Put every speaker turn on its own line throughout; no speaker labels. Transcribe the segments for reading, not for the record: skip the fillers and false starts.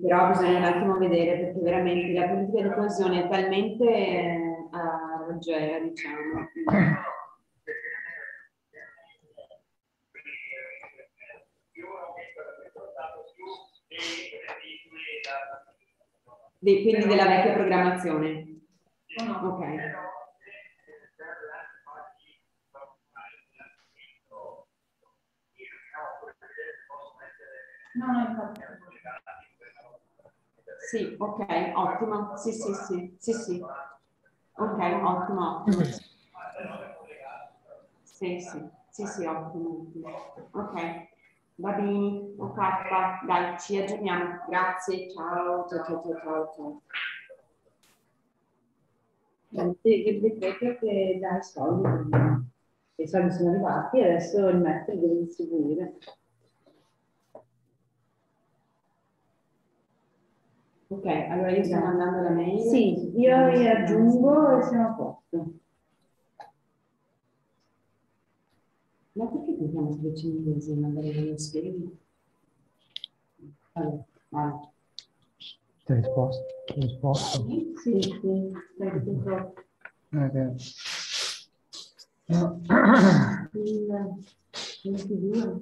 Però bisogna un attimo vedere, perché veramente la politica di coesione è talmente leggera, diciamo. Quindi della vecchia programmazione. Ok. No, sì, ok, ottimo. Sì, sì, sì, sì, sì. Ok, ottimo, ottimo. Sì, sì, sì, sì, ottimo, ottimo. Ok, va bene, ok, dai, ci aggiorniamo. Grazie, ciao, ciao, ciao, ciao, ciao.
Il decreto che dà i soldi sono arrivati e adesso il MEF li deve distribuire.
Ok, allora io sto mandando la mail.
Sì, io li aggiungo e siamo a posto.
Ma perché dobbiamo scriverci in inglese? Magari non lo spieghi? Allora, vai.
Ti hai risposto?
Sì, sì,
Okay.
Il 22.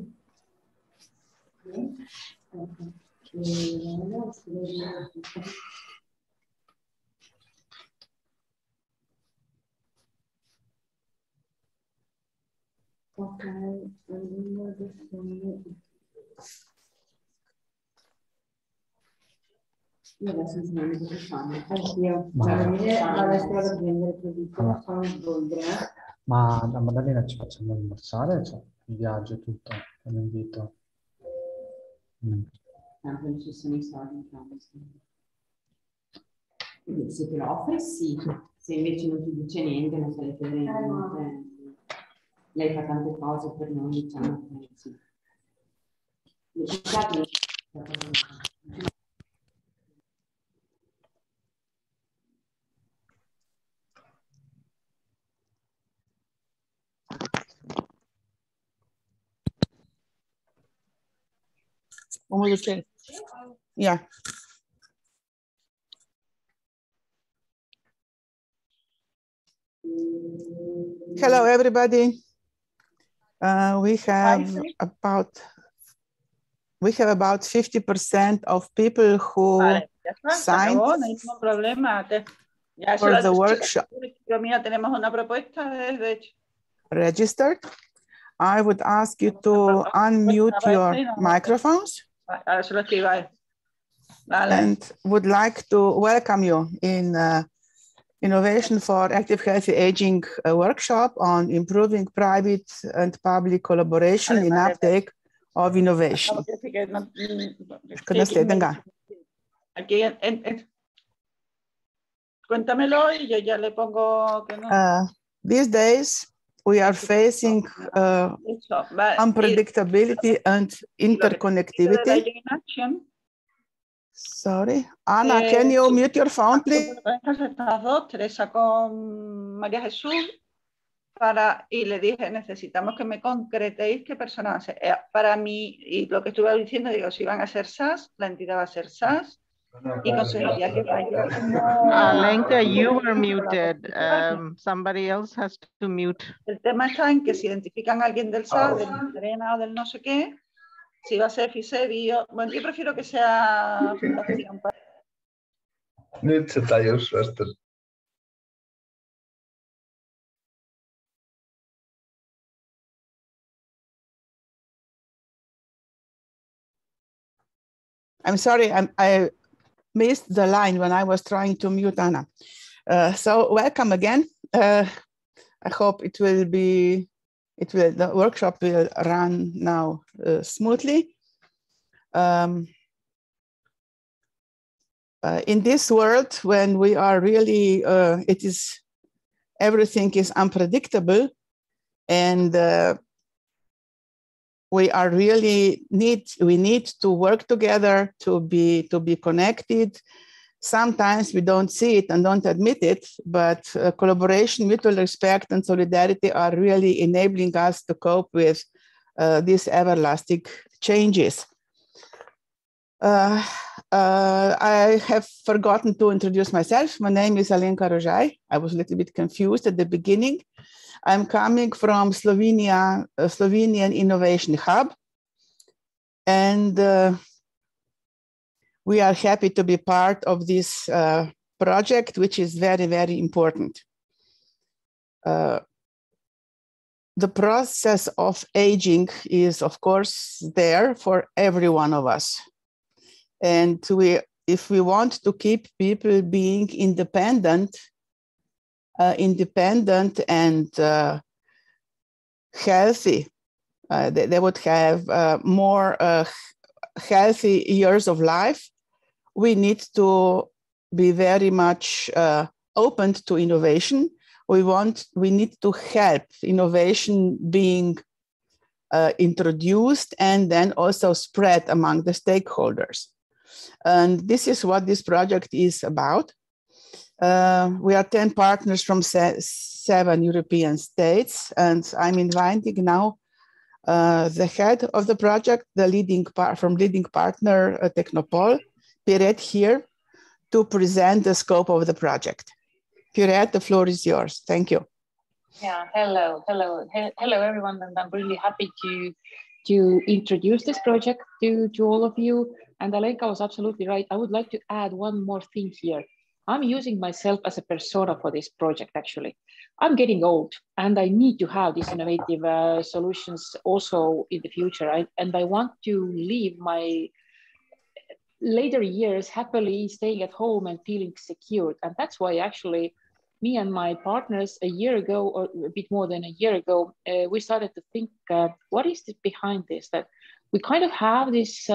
Ok,
Io adesso non so cosa fanno.
anch'io, adesso vado a prendere il credito, sono in bollire.
Ma da Maddalena ci facciamo rimborsare? Cioè, il viaggio e tutto, un invito.
Tanto non ci sono i soldi. Quindi se te lo offri, sì. Se invece non ti dice niente, non se le chiede niente. Lei fa tante cose per noi, diciamo che sì.
Okay. Yeah. Hello, everybody. We have about 50% of people who signed for the workshop registered. I would ask you to unmute your microphones and would like to welcome you in Innovation for Active Healthy Aging workshop on improving private and public collaboration in uptake of innovation. These days, we are facing unpredictability and interconnectivity. Sorry, Ana, can you mute your phone, please?
Y le dije, necesitamos que me concretéis qué personas. Para mí, y lo que estuve diciendo, digo, si van a ser SAS, la entidad va a ser SAS. Y consejería que vaya como...
Alenka, you were muted. Somebody else has to mute.
El tema está en que si identifican a alguien del SAS, del Arena o del no sé qué, si va a ser FISEBI, bueno, yo prefiero que sea fundación.
Nyt se tajus vasta.
I'm sorry, I missed the line when I was trying to mute Anna. So welcome again. I hope the workshop will run now smoothly. In this world, when we are really, everything is unpredictable, and we need to work together to be connected. Sometimes we don't see it and don't admit it, but collaboration, mutual respect, and solidarity are really enabling us to cope with these everlasting changes. I have forgotten to introduce myself. My name is Alenka Rožaj. I was a little bit confused at the beginning. I'm coming from Slovenia, Slovenian Innovation Hub. And we are happy to be part of this project, which is very, very important. The process of aging is, of course, there for every one of us. And if we want to keep people being independent and healthy, they would have more healthy years of life, we need to be very much open to innovation. We need to help innovation being introduced and then also spread among the stakeholders. And this is what this project is about. We are 10 partners from 7 European states, and I'm inviting now the head of the project, the leading partner Technopol, Piret, here to present the scope of the project. Piret, the floor is yours. Thank you.
Yeah, hello everyone, and I'm really happy to introduce this project to all of you. And Alenka was absolutely right. I would like to add one more thing here. I'm using myself as a persona for this project, actually. I'm getting old and I need to have these innovative solutions also in the future. And I want to live my later years happily staying at home and feeling secure. And that's why actually me and my partners a year ago, or a bit more than a year ago, we started to think, what is behind this? That we kind of have this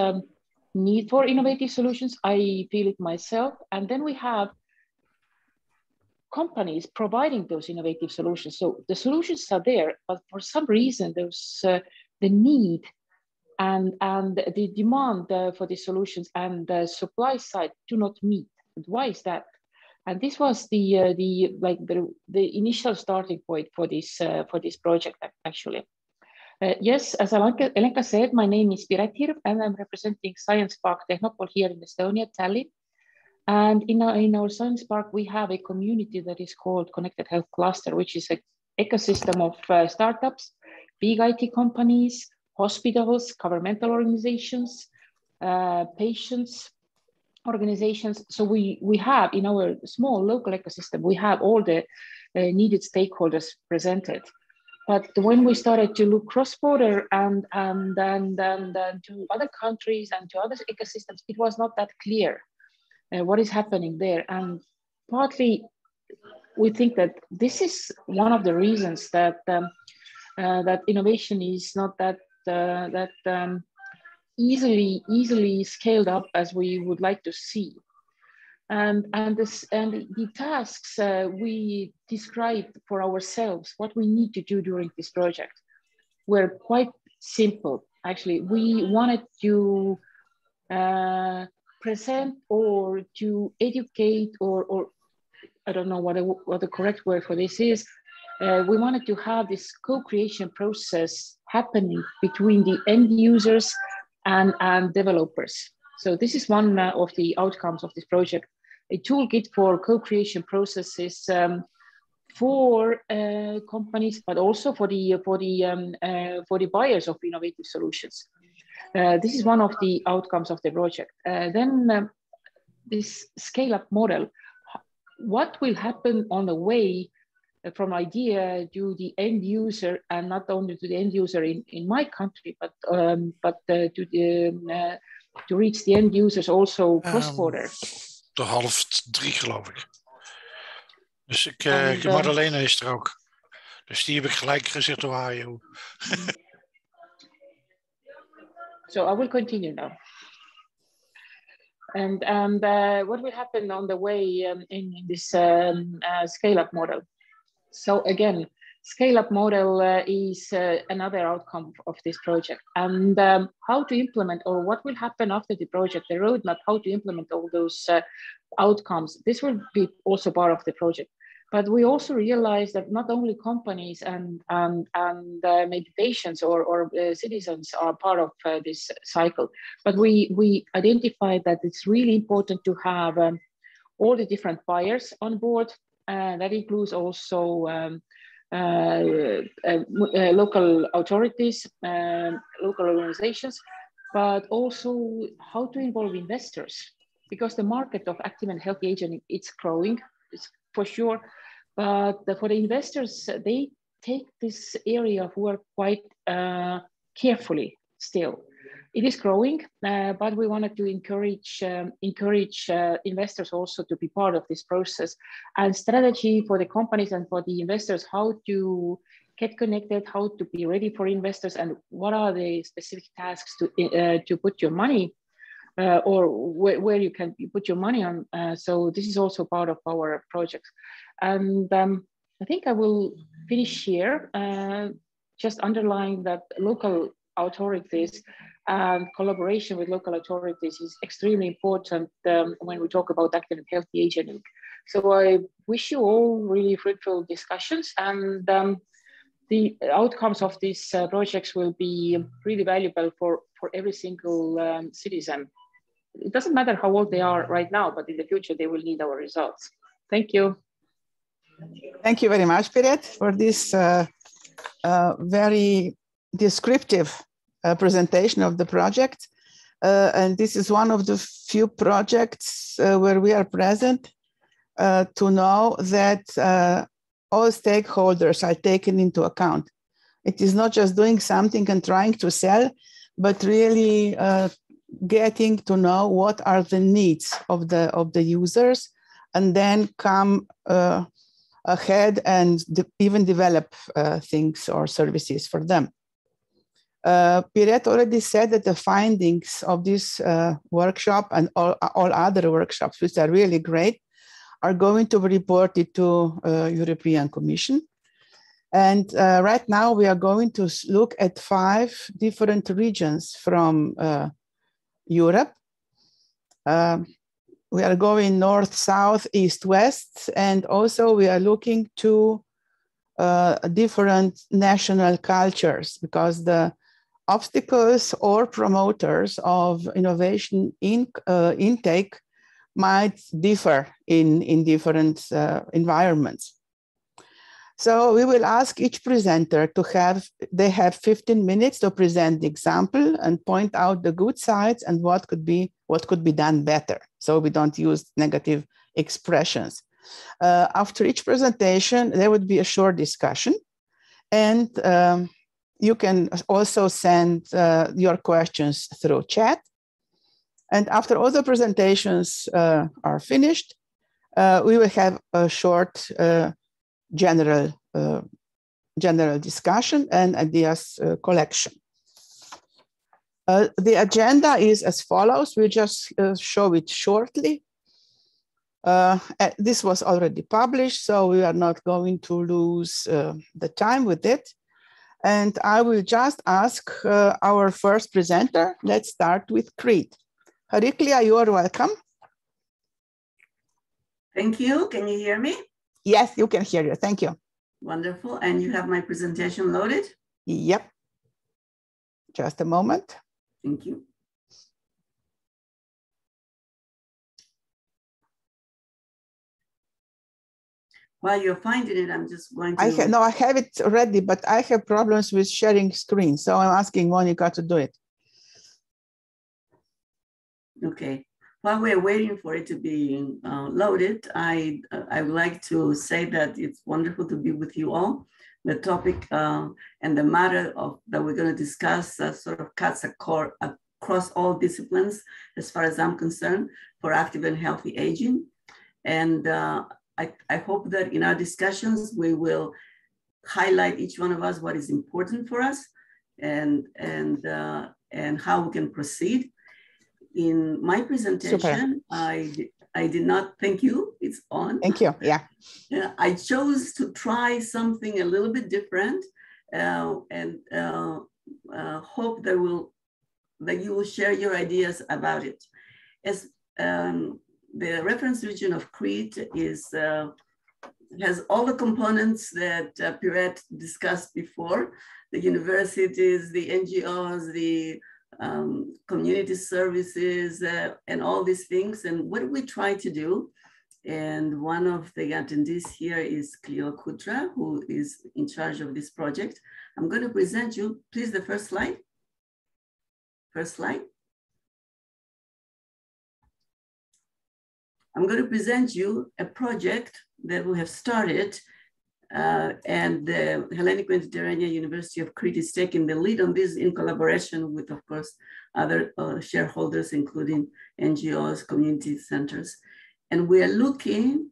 need for innovative solutions. I feel it myself. And then we have companies providing those innovative solutions. So the solutions are there, but for some reason, there's the need and the demand for these solutions and the supply side do not meet. And why is that? And this was the initial starting point for this project, actually. Yes, as Alenka said, my name is Piret Hirv, and I'm representing Science Park Technopol here in Estonia, Tallinn. And in our Science Park, we have a community that is called Connected Health Cluster, which is an ecosystem of startups, big IT companies, hospitals, governmental organizations, patients, organizations. So we have in our small local ecosystem, we have all the needed stakeholders presented. But when we started to look cross-border and to other countries and to other ecosystems, it was not that clear what is happening there. And partly we think that this is one of the reasons that that innovation is not that easily scaled up as we would like to see. And the tasks we described for ourselves, what we need to do during this project, were quite simple. Actually, we wanted to present or to educate or I don't know what the correct word for this is. We wanted to have this co-creation process happening between the end users and developers. So this is one of the outcomes of this project, a toolkit for co-creation processes for companies, but also for the buyers of innovative solutions. This is one of the outcomes of the project. Then this scale-up model, what will happen on the way from idea to the end user, and not only to the end user in my country, but to reach the end users also cross-border.
Tot 2:30 geloof ik. Dus Madeleine is er ook. Dus die heb ik gelijk gezegd Ohio.
So I will continue now. And what will happen on the way in this scale-up model? So again, scale-up model is another outcome of this project. And how to implement, or what will happen after the project, the roadmap, how to implement all those outcomes. This will be also part of the project. But we also realize that not only companies and maybe patients or citizens are part of this cycle, but we identified that it's really important to have all the different buyers on board. That includes also local authorities, local organizations, but also how to involve investors, because the market of active and healthy aging, it's growing, it's for sure. But for the investors, they take this area of work quite carefully still. It is growing, but we wanted to encourage investors also to be part of this process, and strategy for the companies and for the investors, how to get connected, how to be ready for investors, and what are the specific tasks to put your money or where you can put your money on. So this is also part of our project. And I think I will finish here, just underlying that local authorities and collaboration with local authorities is extremely important when we talk about active and healthy aging. So I wish you all really fruitful discussions, and the outcomes of these projects will be really valuable for every single citizen. It doesn't matter how old they are right now, but in the future, they will need our results. Thank you.
Thank you very much, Piret, for this very descriptive presentation of the project. And this is one of the few projects where we are present to know that all stakeholders are taken into account. It is not just doing something and trying to sell, but really getting to know what are the needs of the users, and then come ahead and even develop things or services for them. Piret already said that the findings of this workshop and all other workshops, which are really great, are going to be reported to European Commission. And right now we are going to look at 5 different regions from Europe. We are going north, south, east, west, and also we are looking to different national cultures, because the obstacles or promoters of innovation intake might differ in different environments. So we will ask each presenter to have 15 minutes to present the example and point out the good sides and what could be done better, so we don't use negative expressions. After each presentation, there would be a short discussion, and you can also send your questions through chat. And after all the presentations are finished, we will have a short general discussion and ideas collection. The agenda is as follows. We just show it shortly. This was already published, so we are not going to lose the time with it. And I will just ask our first presenter. Let's start with Crete. Heriklia, you are welcome.
Thank you. Can you hear me?
Yes, you can hear you. Thank you.
Wonderful. And you have my presentation loaded?
Yep. Just a moment.
Thank you. While you're finding it, I'm just going to...
I have it ready, but I have problems with sharing screen. So I'm asking Monica to do it.
Okay. While we're waiting for it to be loaded, I would like to say that it's wonderful to be with you all. The topic and the matter that we're going to discuss sort of cuts across all disciplines, as far as I'm concerned, for active and healthy aging. And I hope that in our discussions, we will highlight each one of us what is important for us and how we can proceed. In my presentation, I did not, thank you, it's on.
Thank you, yeah.
I chose to try something a little bit different and hope that you will share your ideas about it. As the reference region of Crete is has all the components that Pirette discussed before, the universities, the NGOs, the community services, and all these things. And what we try to do, and one of the attendees here is Cleo Kutra, who is in charge of this project. I'm going to present you, please, the first slide. First slide. I'm going to present you a project that we have started, and the Hellenic Mediterranean University of Crete is taking the lead on this in collaboration with, of course, other shareholders, including NGOs, community centers. And we are looking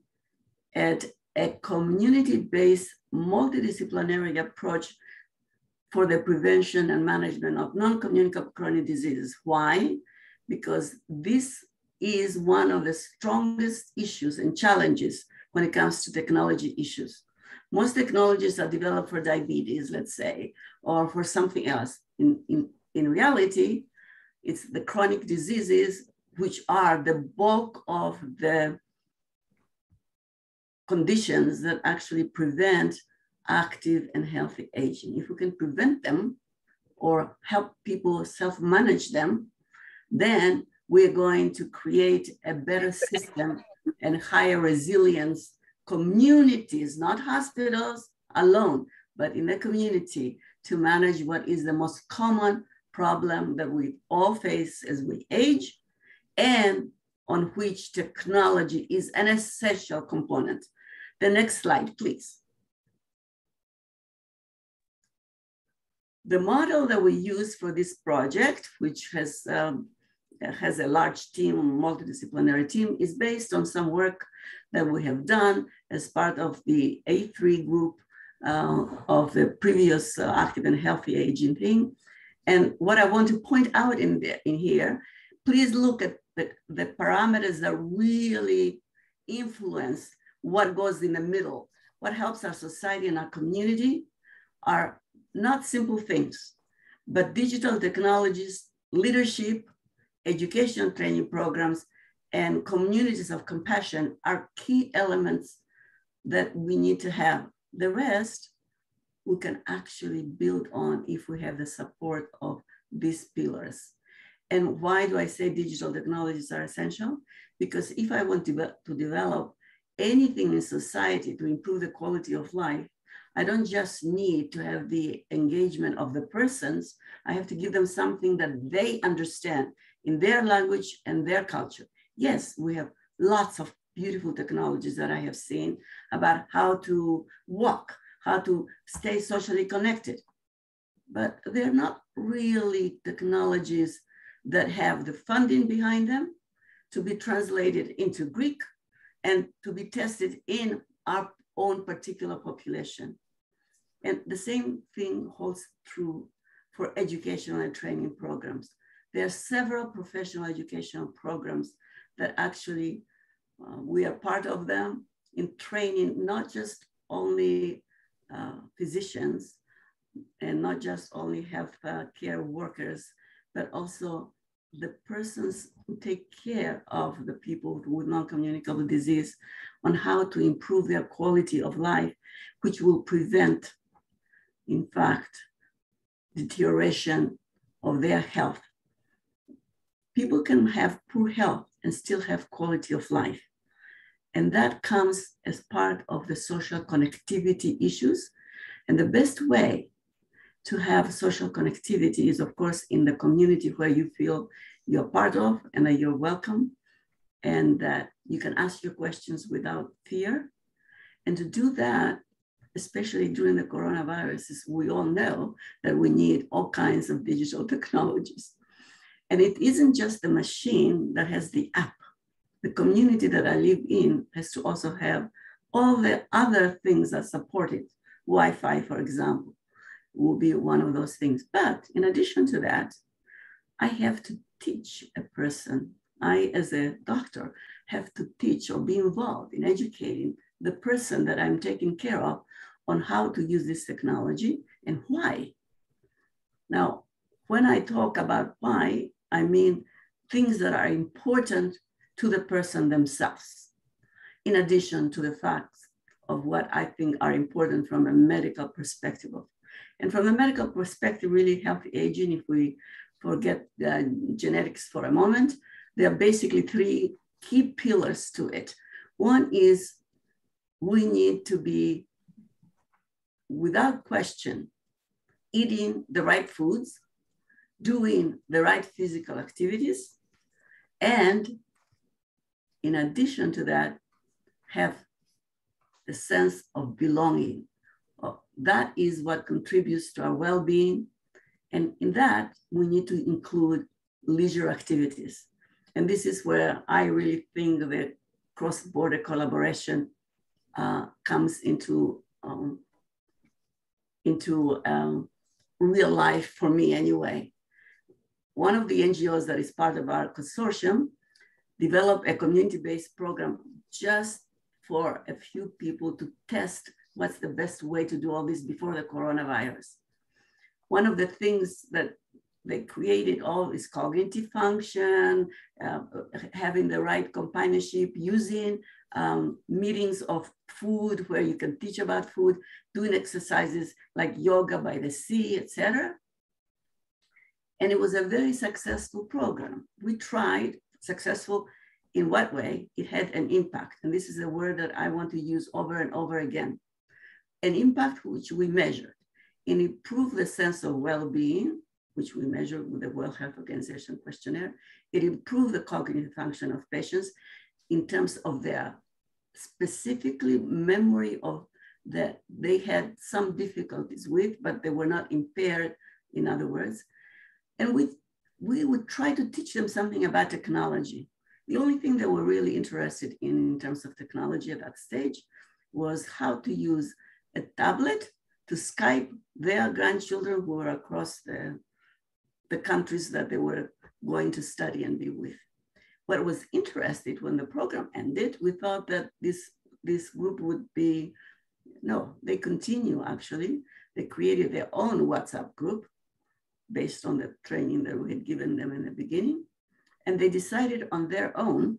at a community-based multidisciplinary approach for the prevention and management of non-communicable chronic diseases. Why? Because this is one of the strongest issues and challenges when it comes to technology issues. Most technologies are developed for diabetes, let's say, or for something else. In reality, it's the chronic diseases which are the bulk of the conditions that actually prevent active and healthy aging. If we can prevent them or help people self-manage them, then we're going to create a better system and higher resilience communities, not hospitals alone, but in the community to manage what is the most common problem that we all face as we age, and on which technology is an essential component. The next slide, please. The model that we use for this project, which has a large team, multidisciplinary team, is based on some work that we have done as part of the A3 group of the previous active and healthy aging thing. And what I want to point out in here, please look at the parameters that really influence what goes in the middle. What helps our society and our community are not simple things, but digital technologies, leadership, education training programs, and communities of compassion are key elements that we need to have. The rest, we can actually build on if we have the support of these pillars. And why do I say digital technologies are essential? Because if I want to develop anything in society to improve the quality of life, I don't just need to have the engagement of the persons, I have to give them something that they understand in their language and their culture. Yes, we have lots of beautiful technologies that I have seen about how to walk, how to stay socially connected, but they're not really technologies that have the funding behind them to be translated into Greek and to be tested in our own particular population. And the same thing holds true for educational and training programs. There are several professional educational programs that actually we are part of them in training, not just only physicians and not just only health care workers, but also the persons who take care of the people with non-communicable disease on how to improve their quality of life, which will prevent, in fact, deterioration of their health. People can have poor health and still have quality of life. And that comes as part of the social connectivity issues. And the best way to have social connectivity is, of course, in the community where you feel you're part of and that you're welcome and that you can ask your questions without fear. And to do that, especially during the coronavirus, we all know that we need all kinds of digital technologies. And it isn't just the machine that has the app. The community that I live in has to also have all the other things that support it. Wi-Fi, for example, will be one of those things. But in addition to that, I have to teach a person. I, as a doctor, have to teach or be involved in educating the person that I'm taking care of on how to use this technology and why. Now, when I talk about why, I mean things that are important to the person themselves, in addition to the fact of what I think are important from a medical perspective. And from a medical perspective, really healthy aging, if we forget the genetics for a moment, there are basically three key pillars to it. One is we need to be, without question, eating the right foods, doing the right physical activities, and in addition to that, have a sense of belonging. That is what contributes to our well-being. And in that, we need to include leisure activities. And this is where I really think that cross-border collaboration comes into real life for me anyway. One of the NGOs that is part of our consortium developed a community-based program just for a few people to test what's the best way to do all this before the coronavirus. One of the things that they created all is cognitive function, having the right companionship, using meetings of food where you can teach about food, doing exercises like yoga by the sea, etc. And it was a very successful program. We tried. Successful in what way? It had an impact. And this is a word that I want to use over and over again. An impact which we measured. It improved the sense of well-being, which we measured with the World Health Organization questionnaire. It improved the cognitive function of patients in terms of their specifically memory of that they had some difficulties with, but they were not impaired, in other words. And we would try to teach them something about technology. The only thing they were really interested in terms of technology at that stage was how to use a tablet to Skype their grandchildren who were across the countries that they were going to study and be with. What was interesting when the program ended, we thought that this group would be, no, they continue actually. They created their own WhatsApp group based on the training that we had given them in the beginning. And they decided on their own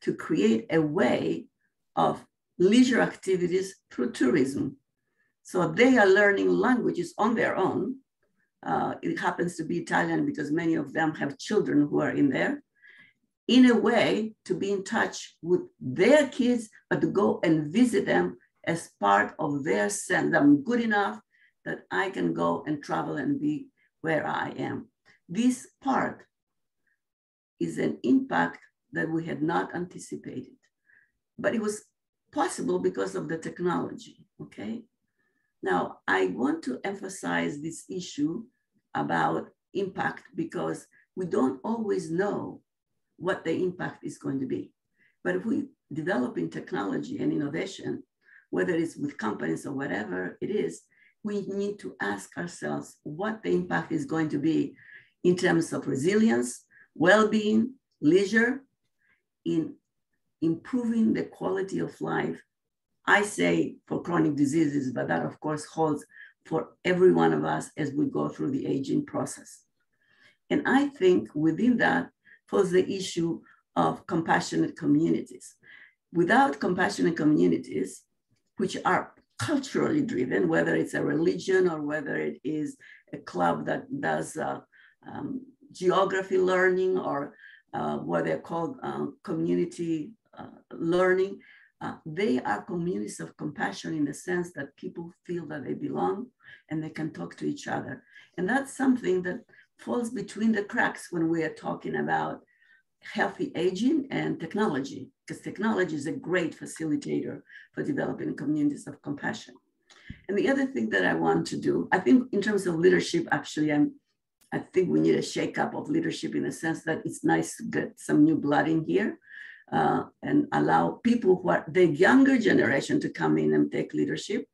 to create a way of leisure activities through tourism. So they are learning languages on their own. It happens to be Italian because many of them have children who are in there, in a way to be in touch with their kids, but to go and visit them as part of their sense. I'm good enough that I can go and travel and be where I am. This part is an impact that we had not anticipated, but it was possible because of the technology, okay? Now, I want to emphasize this issue about impact because we don't always know what the impact is going to be. But if we develop in technology and innovation, whether it's with companies or whatever it is, we need to ask ourselves what the impact is going to be in terms of resilience, well-being, leisure, in improving the quality of life. I say for chronic diseases, but that of course holds for every one of us as we go through the aging process. And I think within that falls the issue of compassionate communities. Without compassionate communities, which are culturally driven, whether it's a religion or whether it is a club that does geography learning or what they're called community learning, they are communities of compassion in the sense that people feel that they belong and they can talk to each other. And that's something that falls between the cracks when we are talking about healthy aging and technology, because technology is a great facilitator for developing communities of compassion. And the other thing that I want to do, I think in terms of leadership, actually, I think we need a shakeup of leadership in the sense that it's nice to get some new blood in here and allow people who are the younger generation to come in and take leadership.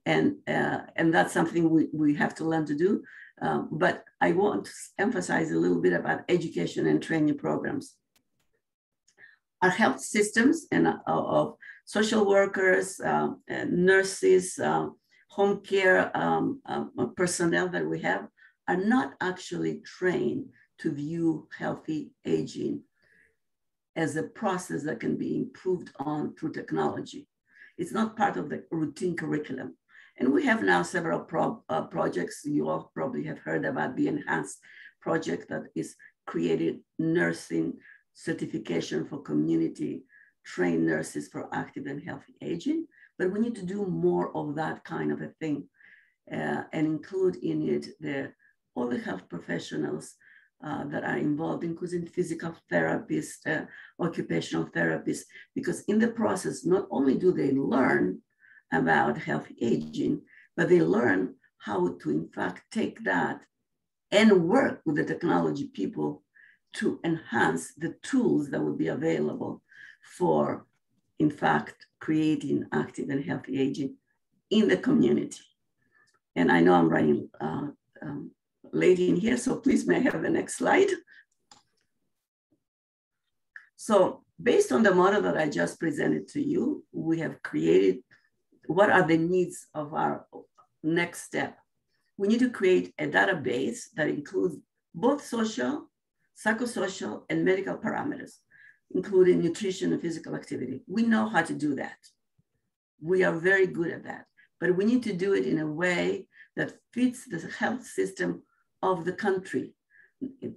And that's something we have to learn to do. But I want to emphasize a little bit about education and training programs. Our health systems and of social workers, nurses, home care personnel that we have are not actually trained to view healthy aging as a process that can be improved on through technology. It's not part of the routine curriculum. And we have now several projects. You all probably have heard about the Enhanced project that is created nursing certification for community trained nurses for active and healthy aging. But we need to do more of that kind of a thing and include in it all the health professionals that are involved, including physical therapists, occupational therapists, because in the process, not only do they learn about healthy aging, but they learn how to, in fact, take that and work with the technology people to enhance the tools that will be available for, in fact, creating active and healthy aging in the community. And I know I'm running late in here, so please may I have the next slide. So based on the model that I just presented to you, we have created what are the needs of our next step. We need to create a database that includes both social, psychosocial, and medical parameters, including nutrition and physical activity. We know how to do that. We are very good at that, but we need to do it in a way that fits the health system of the country.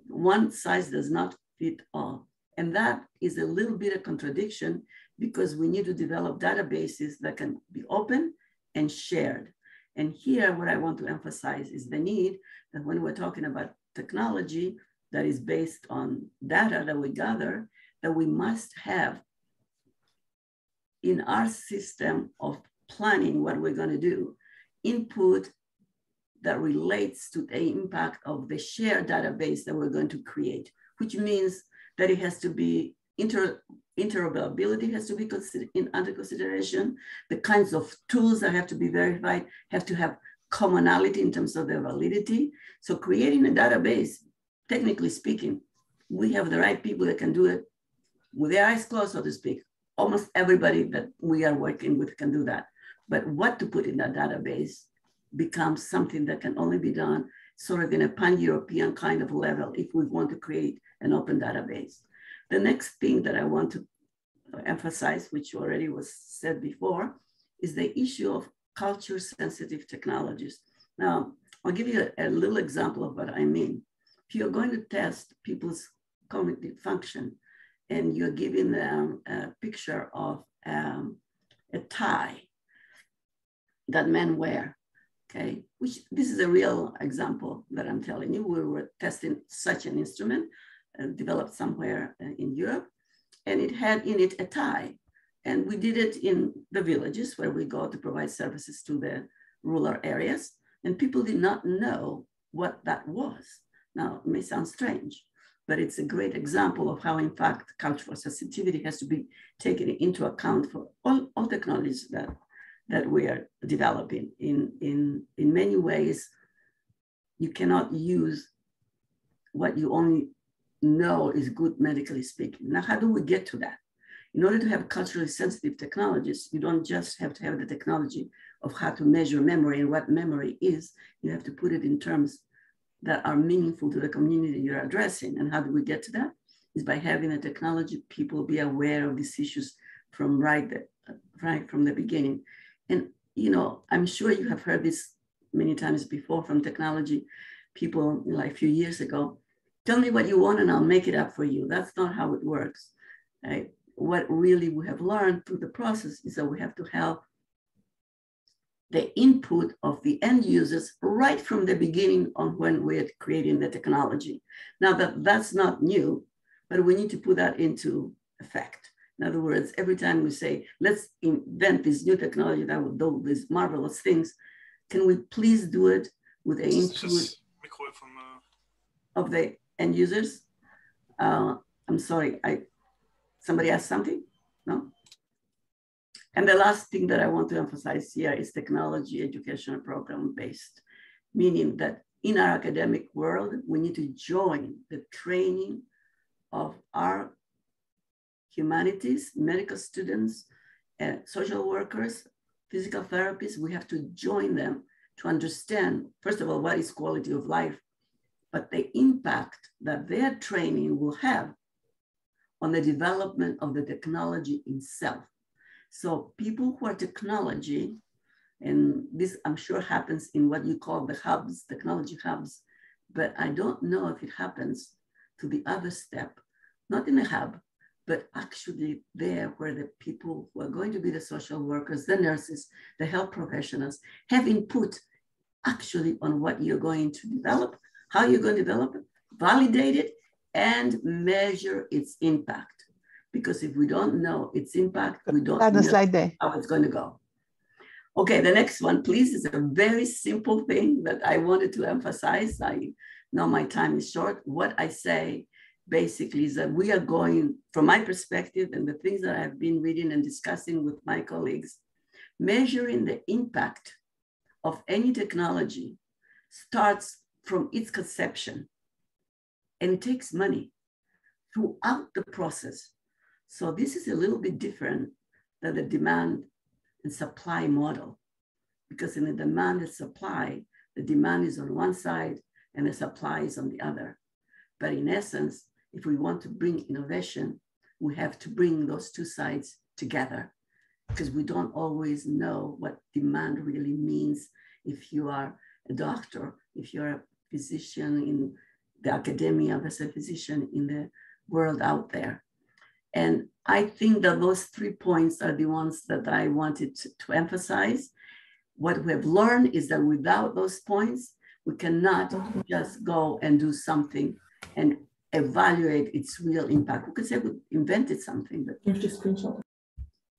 One size does not fit all. And that is a little bit of contradiction because we need to develop databases that can be open and shared. And here, what I want to emphasize is the need that when we're talking about technology that is based on data that we gather, that we must have in our system of planning what we're going to do, input that relates to the impact of the shared database that we're going to create, which means that it has to be interoperability has to be under consideration. The kinds of tools that have to be verified have to have commonality in terms of their validity. So creating a database, technically speaking, we have the right people that can do it with their eyes closed, so to speak. Almost everybody that we are working with can do that. But what to put in that database becomes something that can only be done sort of in a pan-European kind of level if we want to create an open database. The next thing that I want to emphasize, which already was said before, is the issue of culture-sensitive technologies. Now, I'll give you a little example of what I mean. If you're going to test people's cognitive function and you're giving them a picture of a tie that men wear, okay, which this is a real example that I'm telling you. We were testing such an instrument developed somewhere in Europe, and it had in it a tie. And we did it in the villages where we go to provide services to the rural areas, and people did not know what that was. Now, it may sound strange, but it's a great example of how, in fact, cultural sensitivity has to be taken into account for all technologies that we are developing. In many ways, you cannot use what you only know is good medically speaking. Now, how do we get to that? In order to have culturally sensitive technologies, you don't just have to have the technology of how to measure memory and what memory is. You have to put it in terms that are meaningful to the community you're addressing. And how do we get to that? Is by having the technology people be aware of these issues from right from the beginning. And you know, I'm sure you have heard this many times before from technology people like a few years ago. Tell me what you want and I'll make it up for you. That's not how it works. Right? What really we have learned through the process is that we have to have the input of the end users right from the beginning on when we're creating the technology. Now that's not new, but we need to put that into effect. In other words, every time we say, let's invent this new technology that will do these marvelous things, can we please do it with the input of the end users? I'm sorry, somebody asked something? No? And the last thing that I want to emphasize here is technology educational program based, meaning that in our academic world, we need to join the training of our humanities, medical students, social workers, physical therapists. We have to join them to understand, first of all, what is quality of life, but the impact that their training will have on the development of the technology itself. So people who are technology, and this I'm sure happens in what you call the hubs, technology hubs, but I don't know if it happens to the other step, not in a hub, but actually there where the people who are going to be the social workers, the nurses, the health professionals have input actually on what you're going to develop, how you're going to develop it, validate it, and measure its impact. Because if we don't know its impact, we don't know how it's going to go. Okay, the next one, please, is a very simple thing that I wanted to emphasize. I know my time is short. What I say basically is that we are going, from my perspective and the things that I've been reading and discussing with my colleagues, measuring the impact of any technology starts from its conception, and it takes money throughout the process. So this is a little bit different than the demand and supply model, because in the demand and supply, the demand is on one side and the supply is on the other. But in essence, if we want to bring innovation, we have to bring those two sides together, because we don't always know what demand really means if you are a doctor, if you're a physician in the academia versus a physician in the world out there. And I think that those 3 points are the ones that I wanted to emphasize. What we have learned is that without those points, we cannot just go and do something and evaluate its real impact. We could say we invented something, but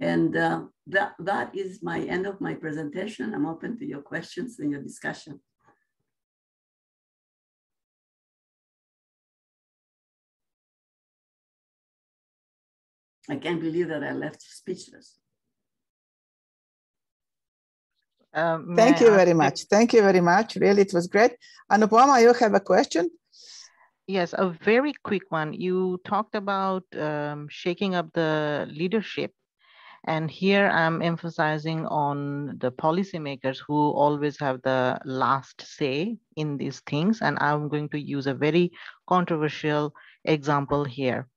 and that is my end of my presentation. I'm open to your questions and your discussion. I can't believe that I left speechless.
Thank you very much. Thank you very much. Really, it was great. Anupama, you have a question?
Yes, a very quick one. You talked about shaking up the leadership. And here I'm emphasizing on the policymakers who always have the last say in these things. And I'm going to use a very controversial example here.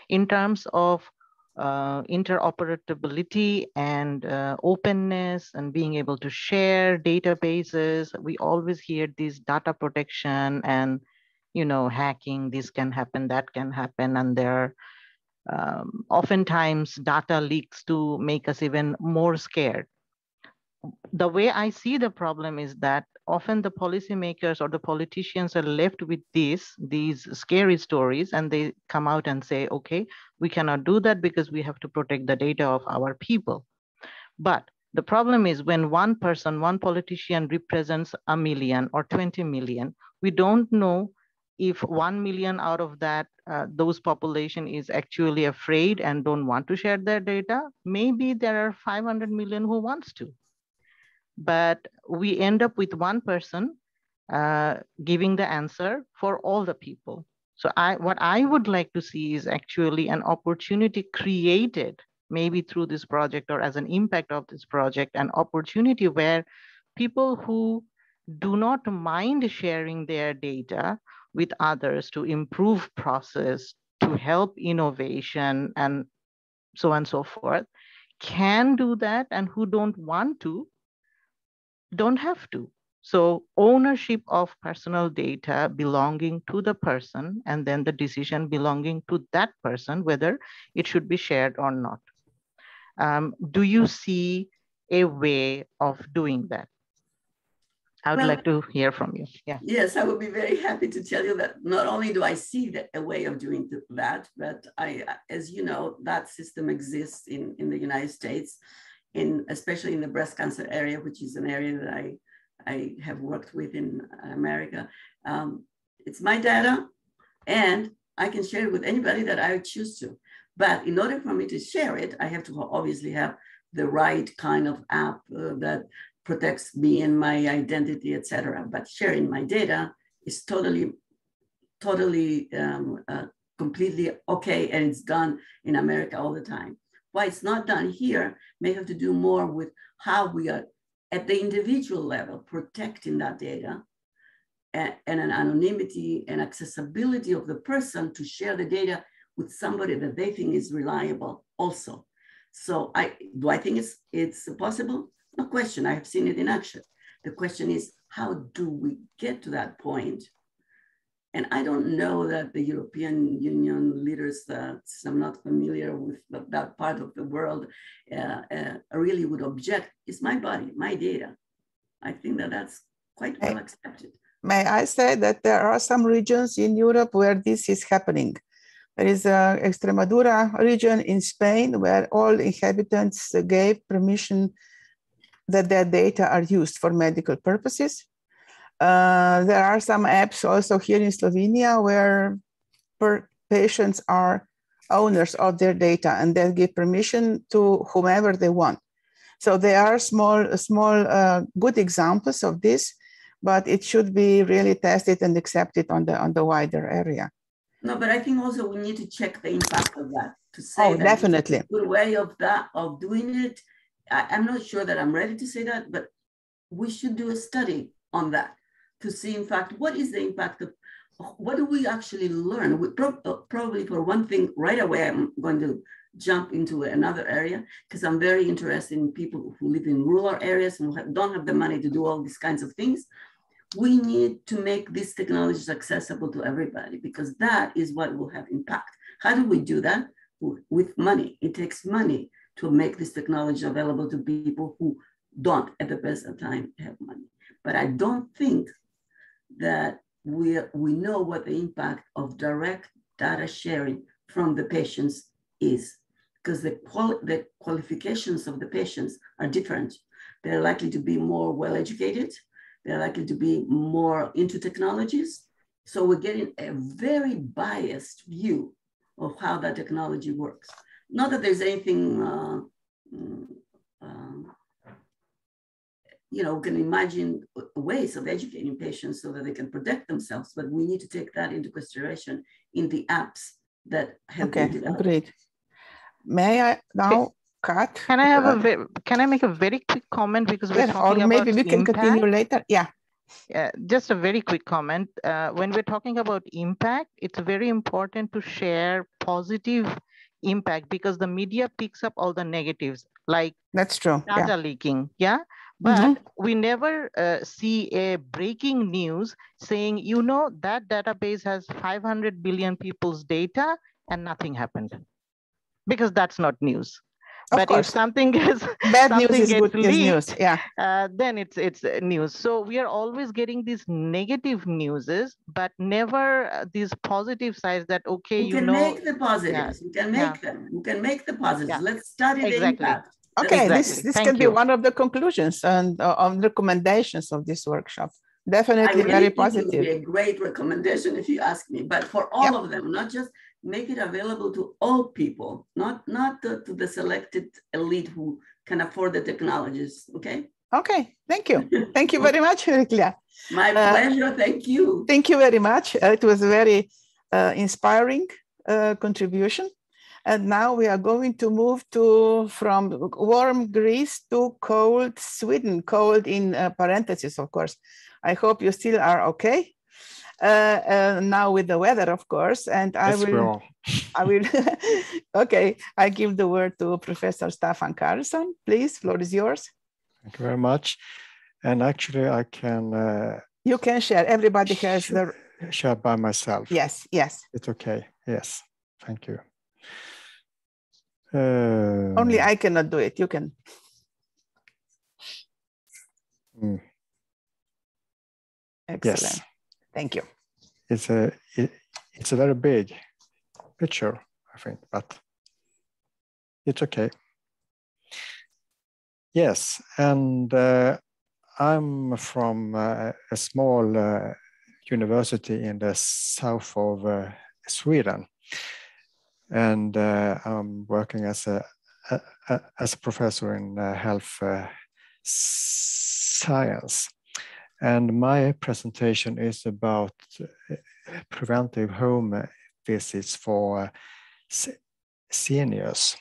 In terms of interoperability and openness and being able to share databases, we always hear this data protection and, you know, hacking, this can happen, that can happen. And there are oftentimes data leaks to make us even more scared. The way I see the problem is that often the policymakers or the politicians are left with these scary stories, and they come out and say, okay, we cannot do that because we have to protect the data of our people. But the problem is when one person, one politician represents 1 million or 20 million, we don't know if 1 million out of that, those population is actually afraid and don't want to share their data. Maybe there are 500 million who wants to. But we end up with one person giving the answer for all the people. So what I would like to see is actually an opportunity created, maybe through this project or as an impact of this project, an opportunity where people who do not mind sharing their data with others to improve process, to help innovation, and so on and so forth, can do that, and who don't want to, don't have to. So ownership of personal data belonging to the person, and then the decision belonging to that person, whether it should be shared or not. Do you see a way of doing that? I would like to hear from you. Yeah.
Yes, I would be very happy to tell you that not only do I see a way of doing that, but as you know, that system exists in the United States, especially in the breast cancer area, which is an area that I have worked with in America. It's my data, and I can share it with anybody that I choose to. But in order for me to share it, I have to obviously have the right kind of app that protects me and my identity, etc. But sharing my data is totally, completely okay, and it's done in America all the time. Why it's not done here may have to do more with how we are at the individual level protecting that data and an anonymity and accessibility of the person to share the data with somebody that they think is reliable also. So do I think it's possible? No question. I have seen it in action. The question is, how do we get to that point? And I don't know that the European Union leaders, I'm not familiar with that part of the world, really would object. It's my body, my data. I think that that's quite well accepted.
May I say that there are some regions in Europe where this is happening. There is an Extremadura region in Spain where all inhabitants gave permission that their data are used for medical purposes. There are some apps also here in Slovenia where patients are owners of their data and they give permission to whomever they want. So there are small good examples of this, but it should be really tested and accepted on the wider area.
No, but I think also we need to check the impact of that to say that
definitely.
It's a good way of doing it. I'm not sure that I'm ready to say that, but we should do a study on that to see, in fact, what is the impact of, what do we actually learn? We probably for one thing, right away, I'm going to jump into another area because I'm very interested in people who live in rural areas and who don't have the money to do all these kinds of things. We need to make these technologies accessible to everybody because that is what will have impact. How do we do that? With money. It takes money to make this technology available to people who don't at the present time have money. But I don't think that we know what the impact of direct data sharing from the patients is, because the qualifications of the patients are different. They're likely to be more well-educated. They're likely to be more into technologies. So we're getting a very biased view of how that technology works. Not that there's anything, we can imagine ways of educating patients so that they can protect themselves, but we need to take that into consideration in the apps that have been developed.
Agreed. May I now cut?
Can I make a very quick comment because we're talking
or maybe
about
we can
impact.
Continue later. Yeah.
Just a very quick comment. When we're talking about impact, it's very important to share positive impact because the media picks up all the negatives, like
that's true.
Data leaking. Yeah. But we never see a breaking news saying, that database has 500 billion people's data and nothing happened, because that's not news. But if something is
bad news is good news,
then it's news. So we are always getting these negative newses, but never these positive sides that
we can make the positives. We can make them. We can make the positives. Let's study the impact.
Okay, this can be one of the conclusions and on recommendations of this workshop. Definitely very positive.
It would be a great recommendation if you ask me, but for all of them, not just make it available to all people, not to the selected elite who can afford the technologies, okay?
Okay, thank you. Thank you very much, Heraclea.
My pleasure, thank you.
Thank you very much. It was a very inspiring contribution. And now we are going to move from warm Greece to cold Sweden, cold in parentheses, of course. I hope you still are okay. Now with the weather, of course, and I will, okay, I give the word to Professor Staffan Karlsson. Please, floor is yours.
Thank you very much. And actually I can...
you can share, everybody has the...
Share by myself.
Yes, yes.
It's okay, yes, thank you.
Only I cannot do it, you can. Excellent.
Yes.
Thank you.
It's a very big picture, I think, but it's okay. Yes, and I'm from a small university in the south of Sweden, and I'm working as a professor in health science. And my presentation is about preventive home visits for seniors.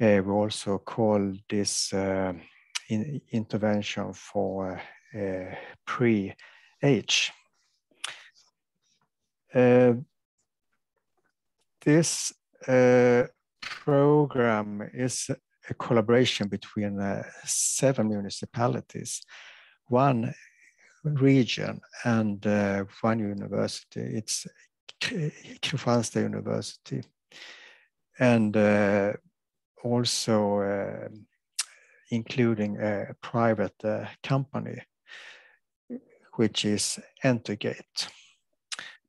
We also call this intervention for pre-age. This program is a collaboration between 7 municipalities, 1 region, and 1 university. It's Kristianstad University, and also including a private company, which is Entergate.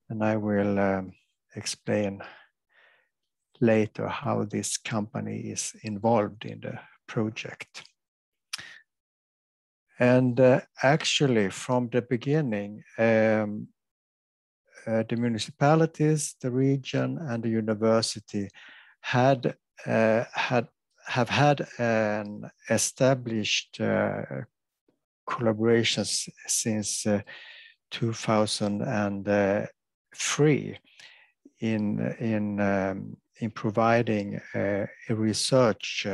And I will explain later how this company is involved in the project. And actually, from the beginning, the municipalities, the region, and the university have had an established collaborations since 2003 in providing a research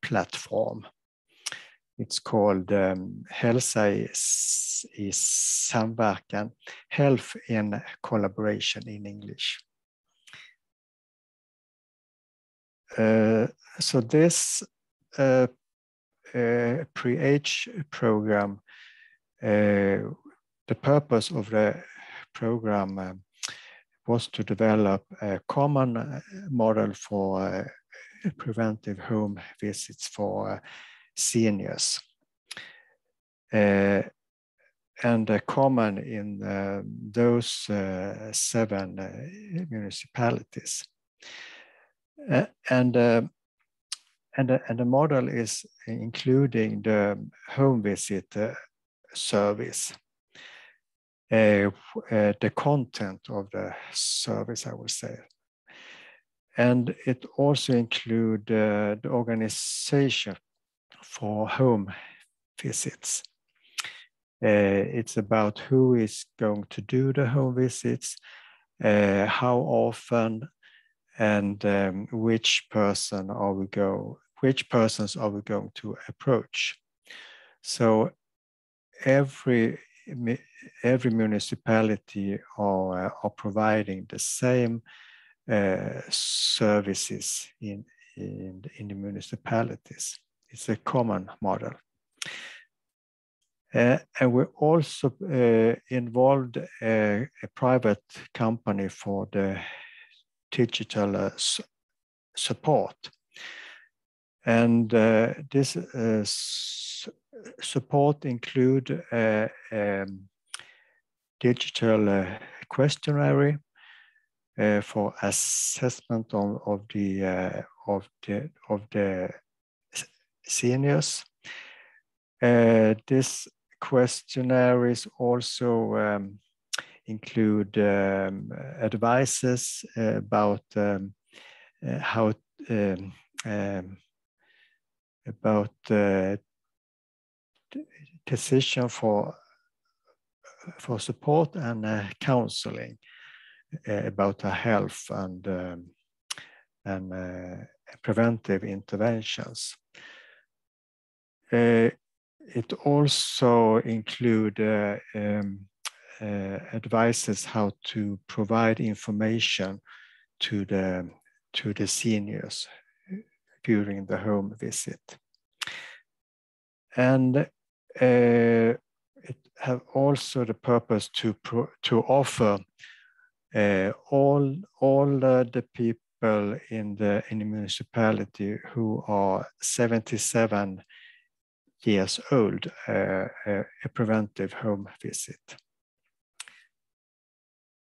platform. It's called Hälsa i samverkan, Health in Collaboration in English. So this pre-H program, the purpose of the program was to develop a common model for preventive home visits for seniors, and common in those 7 municipalities. And the model is including the home visit service, the content of the service, I would say. And it also includes the organization for home visits. It's about who is going to do the home visits, how often, and which persons are we going to approach. So every municipality are providing the same services in the municipalities. It's a common model. And we also involved a private company for the digital support. And this support include a digital questionnaire for assessment of the seniors. This questionnaire is also include advices about how about decision for support and counseling about health and preventive interventions. It also include advices how to provide information to the seniors during the home visit. And it have also the purpose to offer all the people in the municipality who are 77 years old a preventive home visit.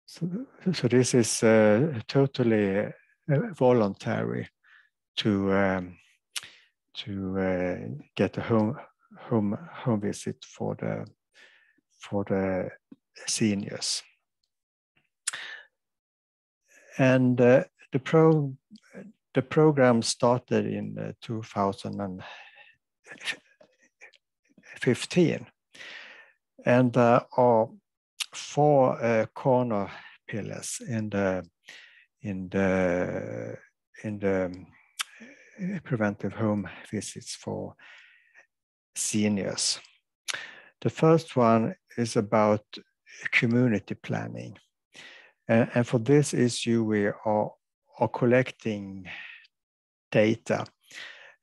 So this is totally voluntary to get a home visit for the seniors. And the program started in 2015, and there are 4 corner pillars in the preventive home visits for seniors. The first one is about community planning. And for this issue, we are collecting data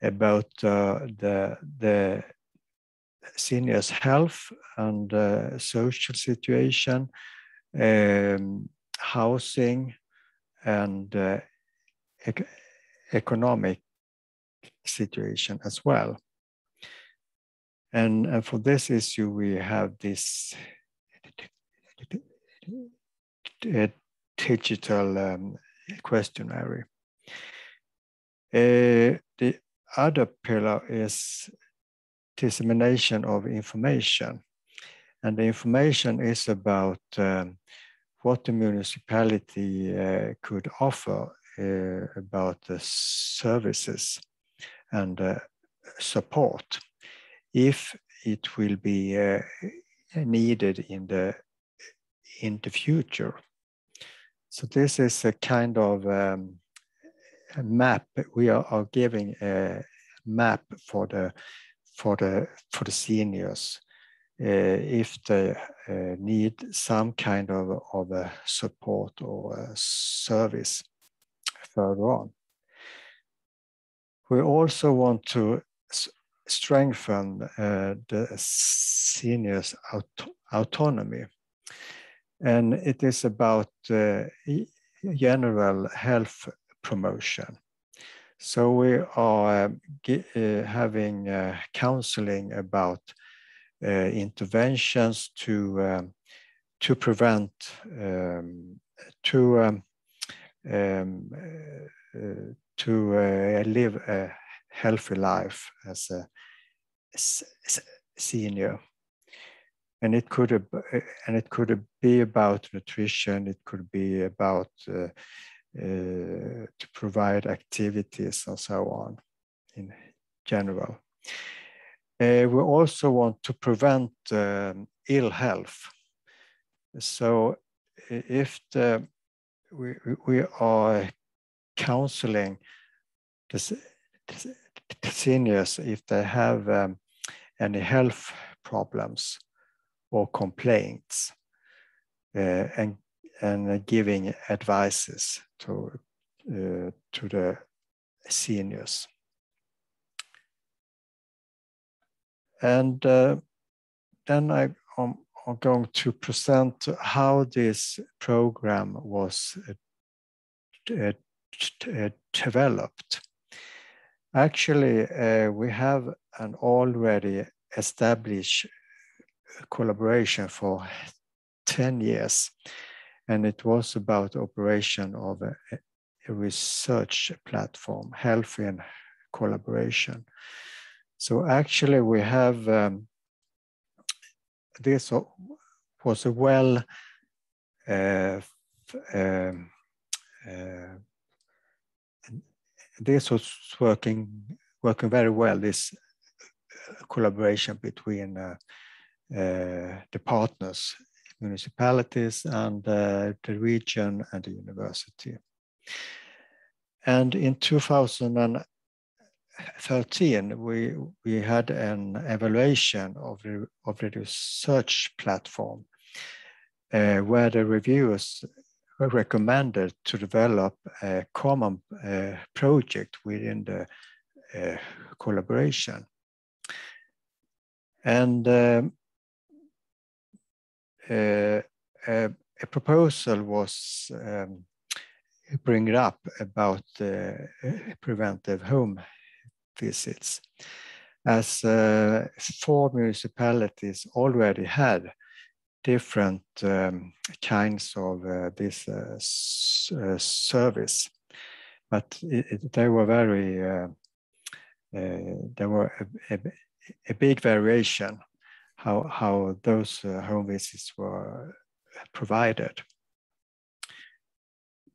about the seniors' health and social situation, housing, and economic situation as well. And for this issue, we have this digital questionnaire. The other pillar is dissemination of information. And the information is about what the municipality could offer about the services and support if it will be needed in the future. So this is a kind of a map. We are giving a map for the seniors if they need some kind of a support or a service further on. We also want to strengthen the seniors' autonomy. And it is about general health promotion. So we are having counseling about interventions to prevent, to live a healthy life as a senior. And it could be about nutrition. It could be about to provide activities and so on in general. We also want to prevent ill health. So if we are counseling the seniors if they have any health problems or complaints, and giving advices to the seniors. And then I'm going to present how this program was developed. Actually, we have an already established collaboration for 10 years, and it was about operation of a research platform, Health in Collaboration. So actually we have, this was a well this was working very well, this collaboration between the partners, municipalities and the region and the university. And in 2013, we had an evaluation of the research platform where the reviewers were recommended to develop a common project within the collaboration. And a proposal was bring up about preventive home visits, as 4 municipalities already had different kinds of this service, but they were very there were a big variation how those home visits were provided.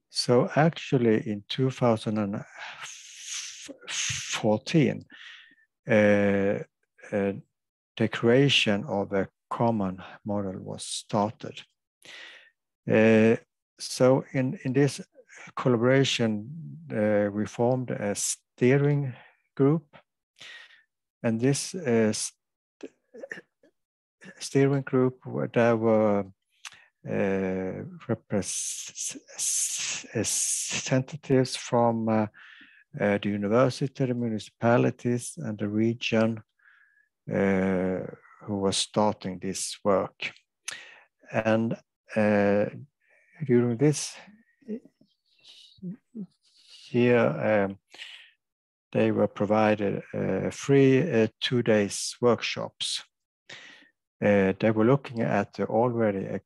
So actually in 2014, the creation of a common model was started. So in this collaboration, we formed a steering group, and this steering group, there were representatives from the university, the municipalities, and the region who was starting this work. And during this year, they were provided free 2 days workshops. They were looking at the already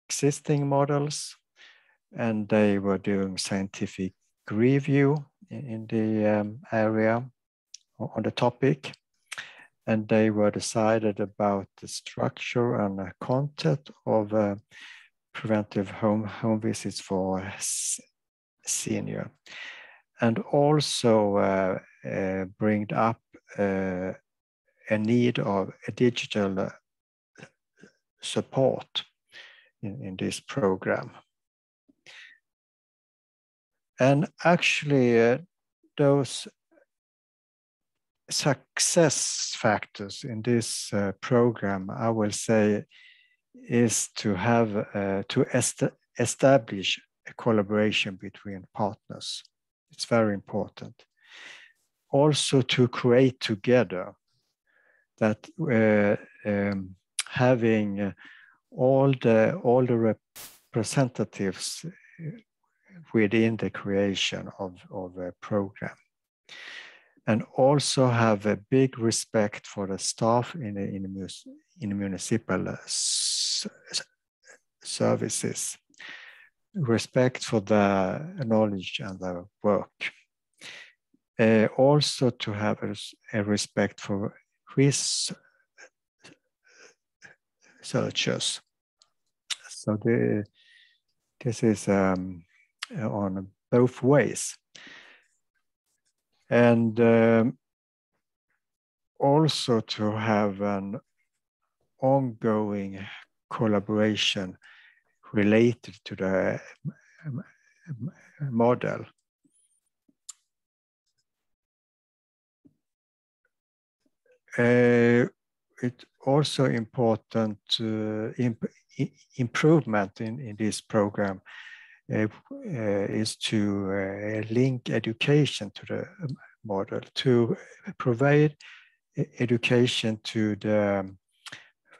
existing models, and they were doing scientific review in the area on the topic. And they were decided about the structure and the content of preventive home visits for senior, and also bring up a need of a digital support in this program. And actually, those success factors in this program, I will say, is to have establish a collaboration between partners. It's very important. Also to create together that having all the representatives within the creation of a program, and also have a big respect for the staff in the municipal services, respect for the knowledge and the work. Also to have a respect for researchers. So this is on both ways. And also to have an ongoing collaboration related to the model. It's also important improvement in this program is to link education to the model, to provide education to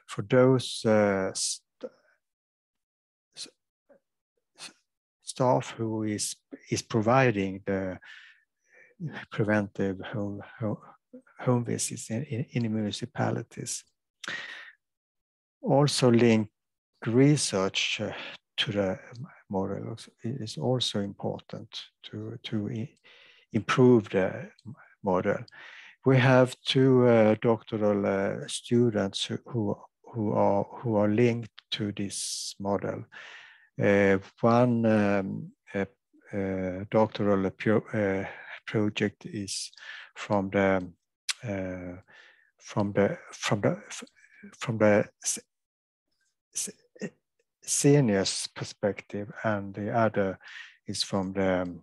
for those staff who is providing the preventive home visits in the municipalities. Also link research to the model is also important to improve the model. We have 2 doctoral students who are linked to this model. One doctoral project is from the seniors perspective, and the other is from the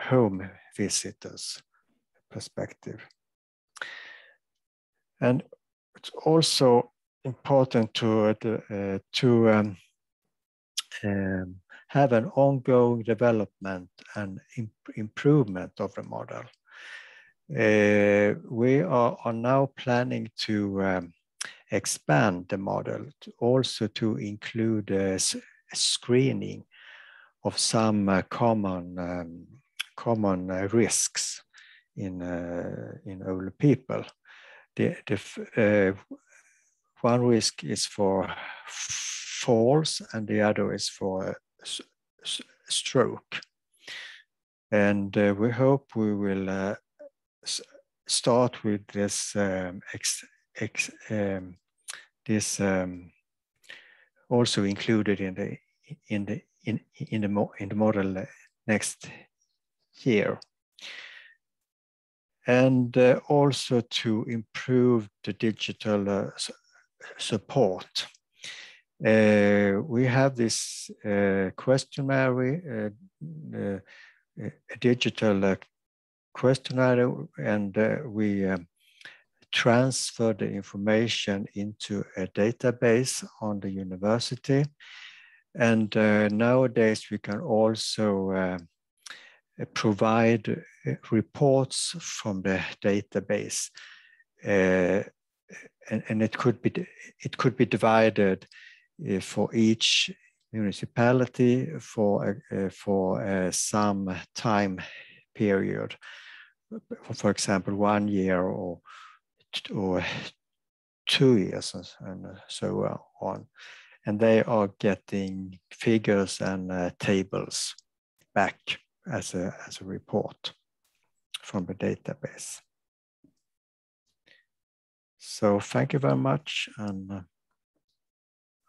home visitors perspective. And it's also important to have an ongoing development and improvement of the model. We are now planning to expand the model also to include screening of some common risks in older people. One risk is for falls, and the other is for stroke. And we hope we will start with this also included in the model next year, and also to improve the digital support. We have this questionnaire, a digital questionnaire, and we transfer the information into a database on the university. And nowadays we can also provide reports from the database, and it could be divided for each municipality for some time period, for example, 1 year or 2 years and so on. And they are getting figures and tables back as a report from the database. So thank you very much, and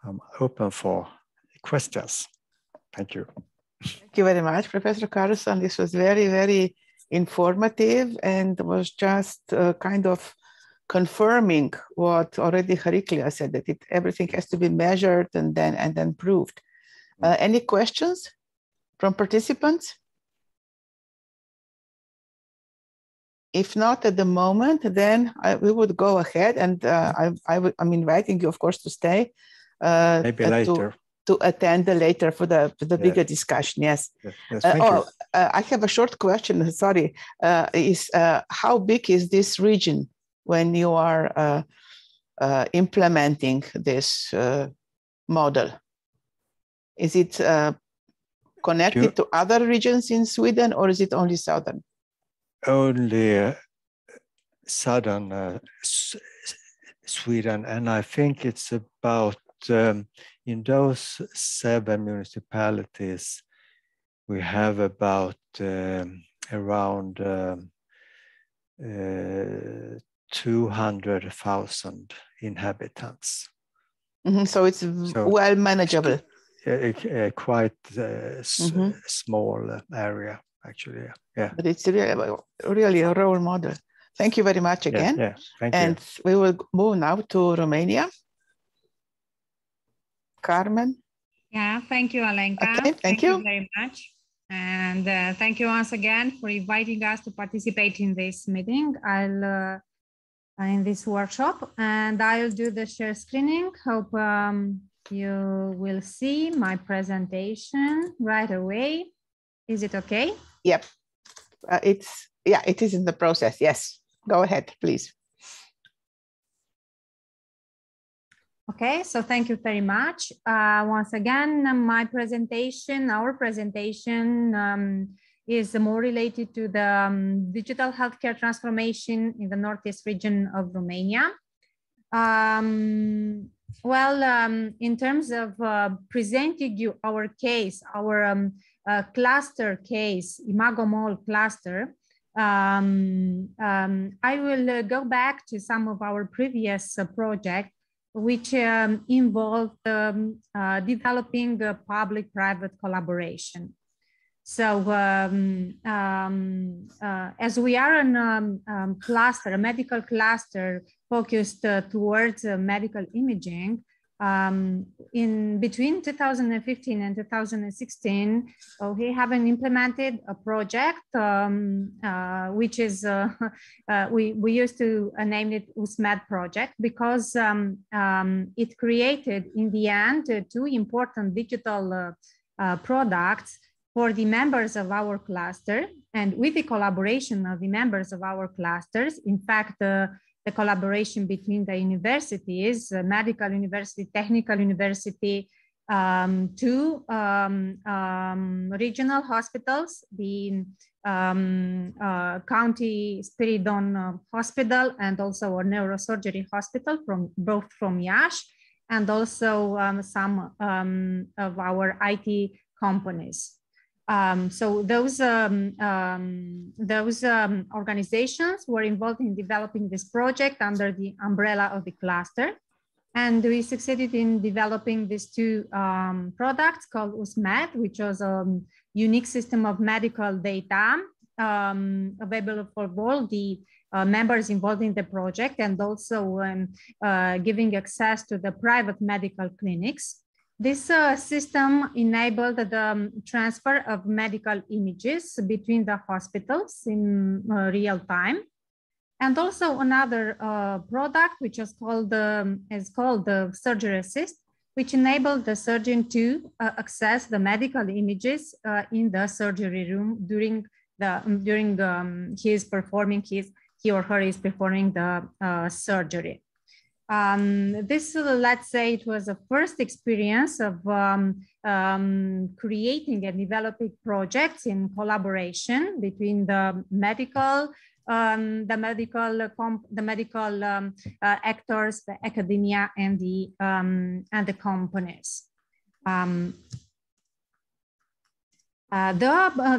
I'm open for questions. Thank you.
Thank you very much, Professor Carlson. This was very, very informative and was just kind of confirming what already Chariklia said, that everything has to be measured and then proved. Any questions from participants? If not at the moment, then we would go ahead, and I'm inviting you, of course, to stay.
Maybe later.
To attend later for the bigger discussion. Yes.
Yes, thank you.
I have a short question. Sorry. How big is this region when you are implementing this model? Is it connected to other regions in Sweden, or is it only southern?
Only southern Sweden, and I think it's about in those 7 municipalities, we have about around 200,000 inhabitants.
Mm-hmm. So it's well manageable.
Quite small area, actually. Yeah.
But it's really a role model. Thank you very much again.
Yeah, thank you.
And we will move now to Romania. Carmen.
Yeah, thank you, Alenka.
Okay, thank you
very much. And thank you once again for inviting us to participate in this meeting. In this workshop, and I'll do the share screening. Hope you will see my presentation right away. Is it okay?
Yep. It is in the process. Yes. Go ahead, please.
Okay, so thank you very much. Once again, our presentation is more related to the digital healthcare transformation in the Northeast region of Romania. In terms of presenting you our case, our cluster case, Imago Mall cluster, I will go back to some of our previous projects, which involved developing a public-private collaboration. So as we are a cluster, a medical cluster focused towards medical imaging, in between 2015 and 2016, we haven't implemented a project, which is, we used to name it USMED project, because it created in the end 2 important digital products for the members of our cluster, and with the collaboration of the members of our clusters. In fact, the collaboration between the universities, medical university, technical university, 2 regional hospitals, the County Spiridon Hospital and also a neurosurgery hospital, both from Iași, and also some of our IT companies. So those organizations were involved in developing this project under the umbrella of the cluster. And we succeeded in developing these 2 products called USMED, which was a unique system of medical data available for all the members involved in the project, and also giving access to the private medical clinics. This system enabled the transfer of medical images between the hospitals in real time. And also another product, which is called the Surgery Assist, which enabled the surgeon to access the medical images in the surgery room during he or her is performing the surgery. This, let's say, it was a first experience of creating and developing projects in collaboration between the medical actors, the academia, and the companies.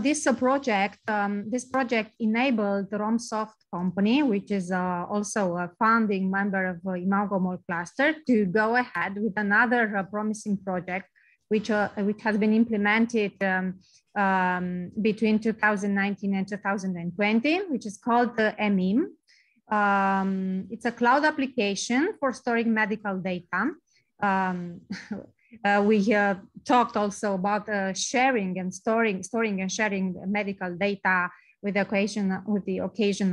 This project enabled the RomSoft company, which is also a founding member of Imago Mall cluster, to go ahead with another promising project, which has been implemented between 2019 and 2020, which is called the EMIM. It's a cloud application for storing medical data. We talked also about sharing and storing and sharing medical data with the occasion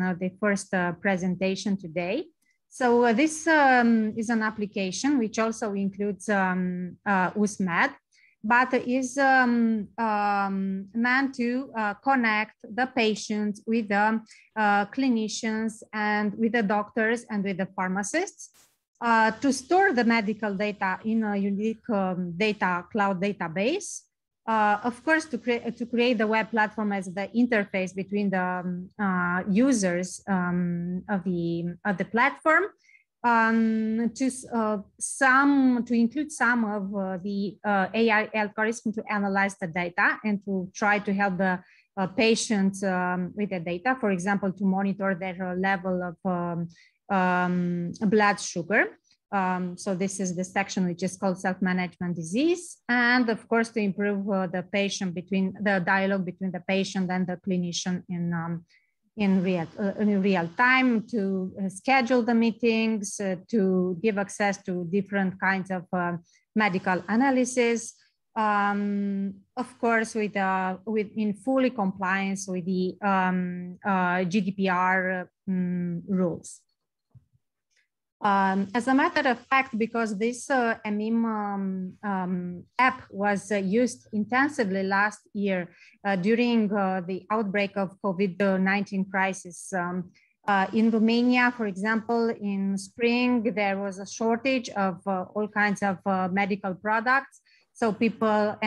of the first presentation today. So this is an application which also includes USMed, but is meant to connect the patients with the clinicians and with the doctors and with the pharmacists. To store the medical data in a unique cloud database, of course, to create the web platform as the interface between the users of the platform, to include some of the AI algorithm to analyze the data and to try to help the patients with the data, for example, to monitor their level of blood sugar. So this is the section which is called self-management disease, and of course to improve the dialogue between the patient and the clinician in real time, to schedule the meetings, to give access to different kinds of medical analysis, of course in fully compliance with the GDPR rules. As a matter of fact, because this EMIM app was used intensively last year during the outbreak of COVID-19 crisis, in Romania, for example, in spring, there was a shortage of all kinds of medical products. So people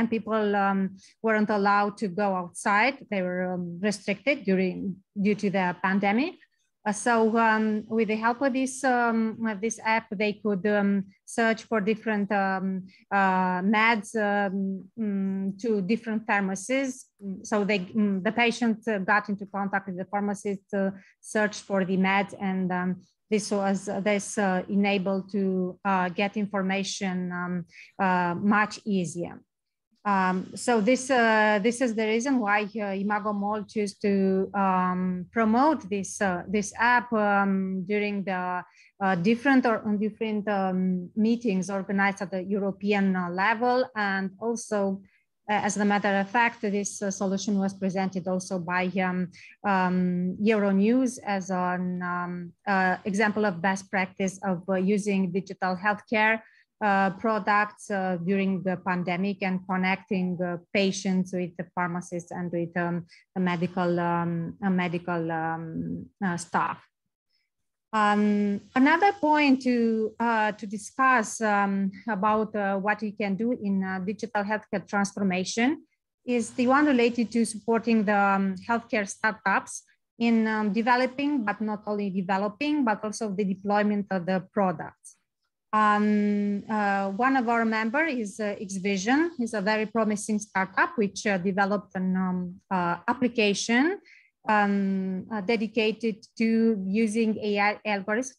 weren't allowed to go outside. They were restricted due to the pandemic. So with the help of this app, they could search for different meds to different pharmacies. So the patient got into contact with the pharmacist, searched for the meds, and this enabled to get information much easier. So this is the reason why Imago Mall chose to promote this app during the different meetings organized at the European level, and also, as a matter of fact, this solution was presented also by Euronews as an example of best practice of using digital healthcare products during the pandemic and connecting patients with the pharmacists and with the medical staff. Another point to discuss about what we can do in digital healthcare transformation is the one related to supporting the healthcare startups in developing, but not only developing, but also the deployment of the products. One of our members is XVision. It's a very promising startup which developed an application dedicated to using AI algorithms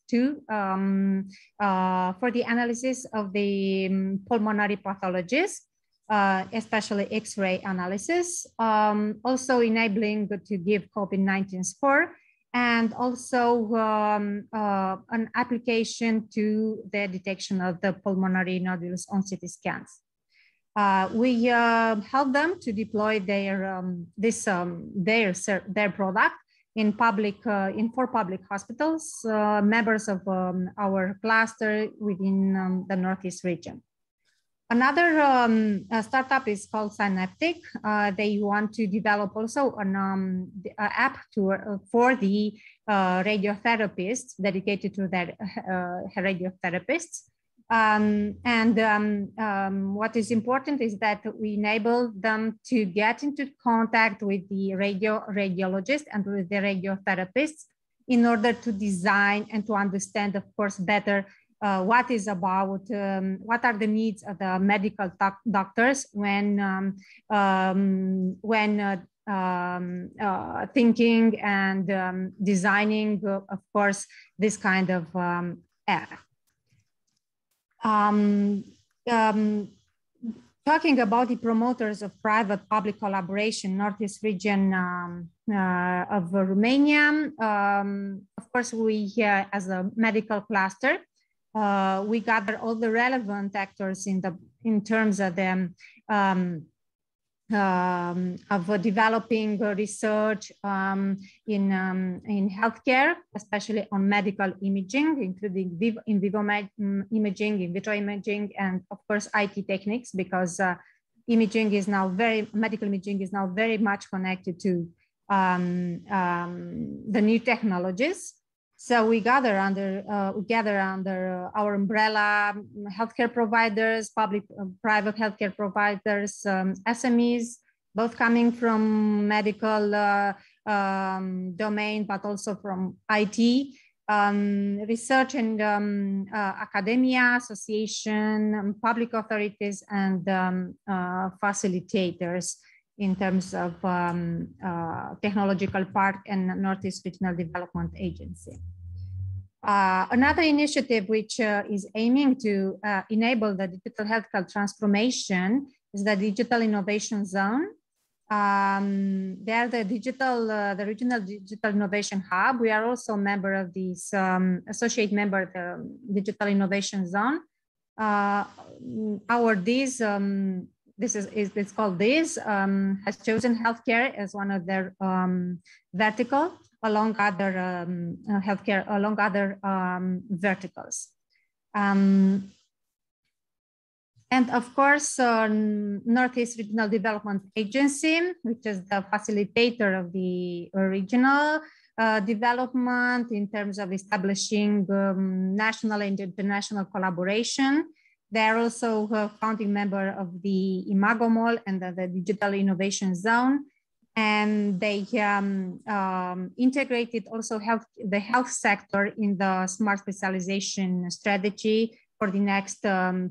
for the analysis of the pulmonary pathologies, especially X-ray analysis, also enabling to give COVID-19 score, and also an application to the detection of the pulmonary nodules on CT scans. We help them to deploy their product in 4 public hospitals, members of our cluster within the Northeast region. Another startup is called Synaptic. They want to develop also an app for the radiotherapists, dedicated to their radiotherapists. What is important is that we enable them to get into contact with the radiologist and with the radiotherapists in order to design and to understand, of course, better what is about, what are the needs of the medical doctors when thinking and designing, of course, this kind of app. Talking about the promoters of private-public collaboration, Northeast region of Romania, of course, we here as a medical cluster, we gather all the relevant actors in terms of them of developing research in healthcare, especially on medical imaging, including in vivo imaging, in vitro imaging, and of course IT techniques, because imaging is now medical imaging is now very much connected to the new technologies. So we gather under our umbrella healthcare providers, private healthcare providers, SMEs, both coming from medical domain, but also from IT, research and academia, association, public authorities, and facilitators in terms of technological park and Northeast Regional Development Agency. Another initiative which is aiming to enable the digital healthcare transformation is the Digital Innovation Zone. They're the Regional Digital Innovation Hub. We are also a member of this, associate member of the Digital Innovation Zone. It's called DIS, has chosen healthcare as one of their vertical along other healthcare, along other verticals. And of course, Northeast Regional Development Agency, which is the facilitator of the regional development in terms of establishing national and international collaboration. They're also a founding member of the Imago Mall and the Digital Innovation Zone. And they integrated also the health sector in the smart specialization strategy for the next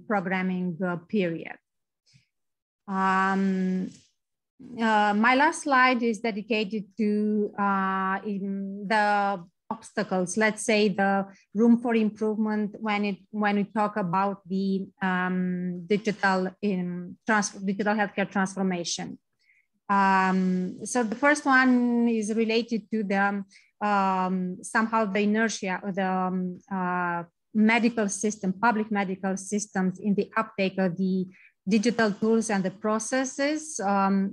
programming period. My last slide is dedicated to the obstacles, let's say the room for improvement when we talk about the digital healthcare transformation. So the first one is related to the somehow the inertia of the medical system, public medical systems in the uptake of the digital tools and the processes,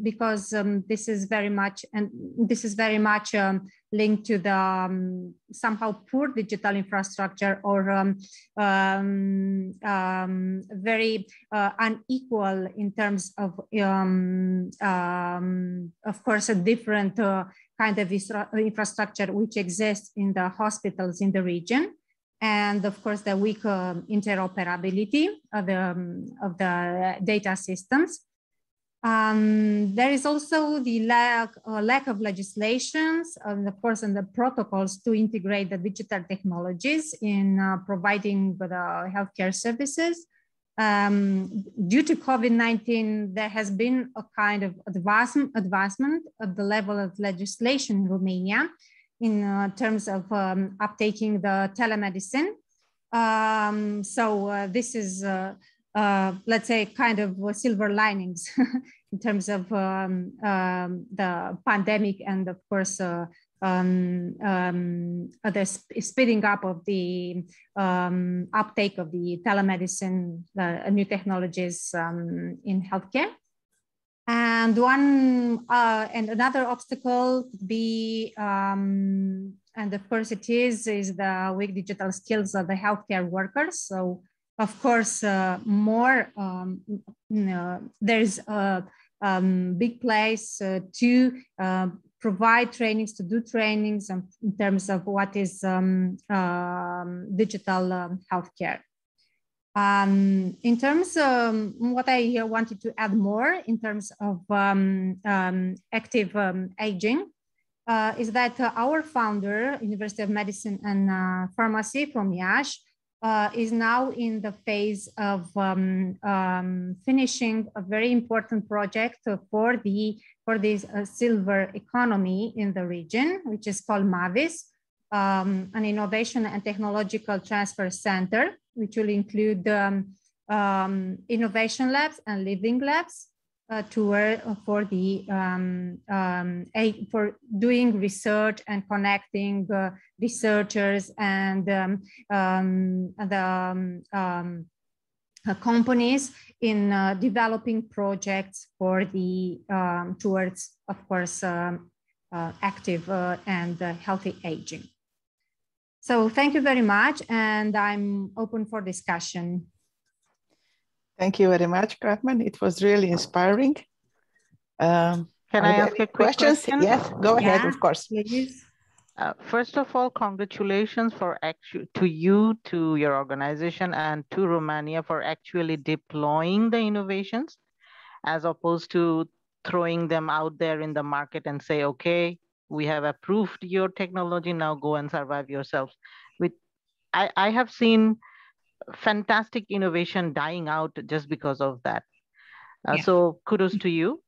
because this is very much linked to the somehow poor digital infrastructure or very unequal in terms of course, a different kind of infrastructure which exists in the hospitals in the region. And of course, the weak interoperability of the data systems. There is also the lack of legislations and of course, and the protocols to integrate the digital technologies in providing the healthcare services. Due to COVID-19, there has been a kind of advancement at the level of legislation in Romania in terms of uptaking the telemedicine. So this is, let's say, kind of silver linings in terms of the pandemic and of course, the speeding up of the uptake of the telemedicine, new technologies in healthcare. And another obstacle could be, and of course it is the weak digital skills of the healthcare workers. So of course, more, there's a big place to provide trainings, to do trainings in terms of what is digital healthcare. In terms of what I wanted to add more in terms of active aging, is that our founder, University of Medicine and Pharmacy from IASH, is now in the phase of finishing a very important project for this silver economy in the region, which is called MAVIS, an innovation and technological transfer center, which will include innovation labs and living labs for doing research and connecting researchers and companies in developing projects for the towards, of course, active and healthy aging. So thank you very much, and I'm open for discussion.
Thank you very much, Carmen. It was really inspiring.
Can I ask a quick question?
Yes, go ahead, of course.
Please.
First of all, congratulations to you, to your organization, and to Romania for actually deploying the innovations, as opposed to throwing them out there in the market and say, okay, we have approved your technology, now go and survive yourselves. I have seen fantastic innovation dying out just because of that. So kudos to you.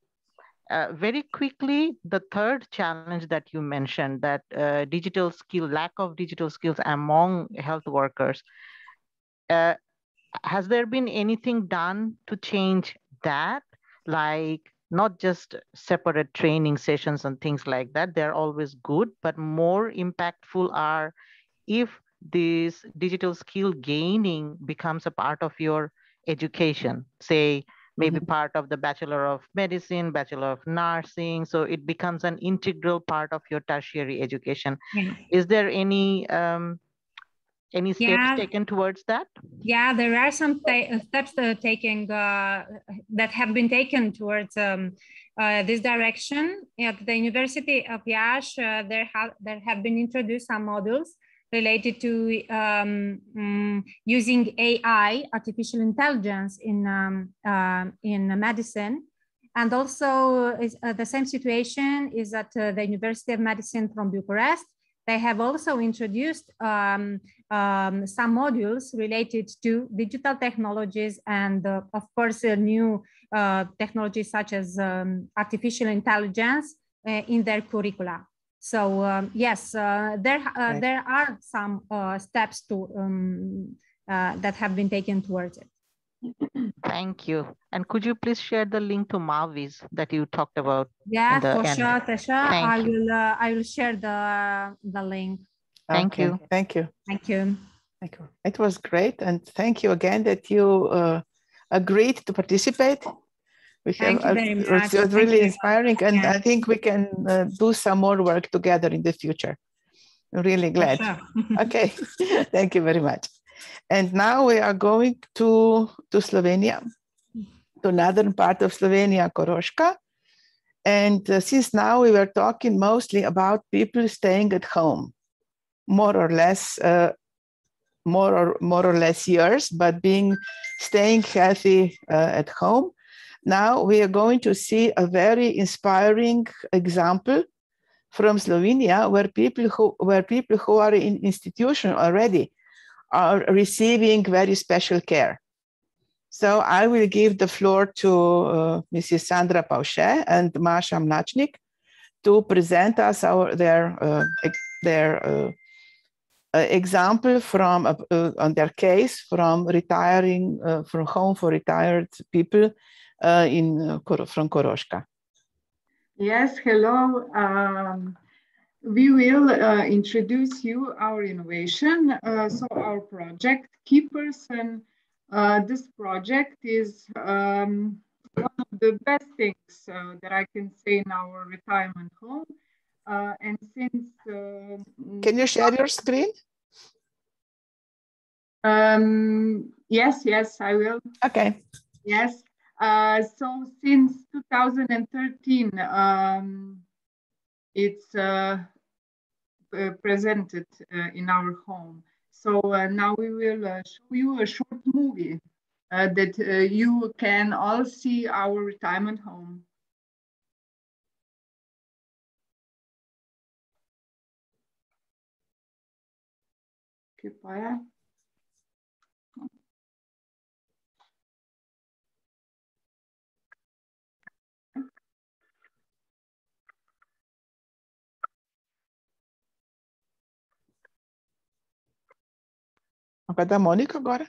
Very quickly, the third challenge that you mentioned, that lack of digital skills among health workers. Has there been anything done to change that? Like not just separate training sessions and things like that, they're always good, but more impactful are if this digital skill gaining becomes a part of your education, say maybe part of the Bachelor of Medicine, Bachelor of Nursing, so it becomes an integral part of your tertiary education. Is there any steps taken towards that?
Yeah, there are some steps taken that have been taken towards this direction. At the University of IASH, there have been introduced some modules related to using AI, artificial intelligence, in medicine. And also the same situation is at the University of Medicine from Bucharest. They have also introduced some modules related to digital technologies and, of course, new technologies such as artificial intelligence in their curricula. So yes, there are some steps that have been taken towards it.
Thank you. And could you please share the link to Mavis that you talked about?
Yeah, for sure, Tasha. I will share the link.
Thank you.
Thank you.
Thank you.
Thank you. It was great, and thank you again that you agreed to participate.
Thank you very much.
It was really inspiring, and I think we can do some more work together in the future. I'm really glad.
Sure.
Okay, thank you very much. And now we are going to Slovenia, to northern part of Slovenia, Koroška. And since now we were talking mostly about people staying at home, more or less years, but staying healthy at home. Now we are going to see a very inspiring example from Slovenia, where people who are in institution already are receiving very special care. So I will give the floor to Mrs. Sandra Pavše and Masha Mlachnik to present us their example from on their case from retiring from home for retired people from Koroška.
Yes, hello. We will introduce you our innovation. So our project, Keepers, and this project is one of the best things that I can say in our retirement home. And since
can you share your screen?
Yes, I will.
Okay.
Yes. So since 2013, it's presented in our home. So now we will show you a short movie that you can all see our retirement home. Okay,
Vai da Mônica agora.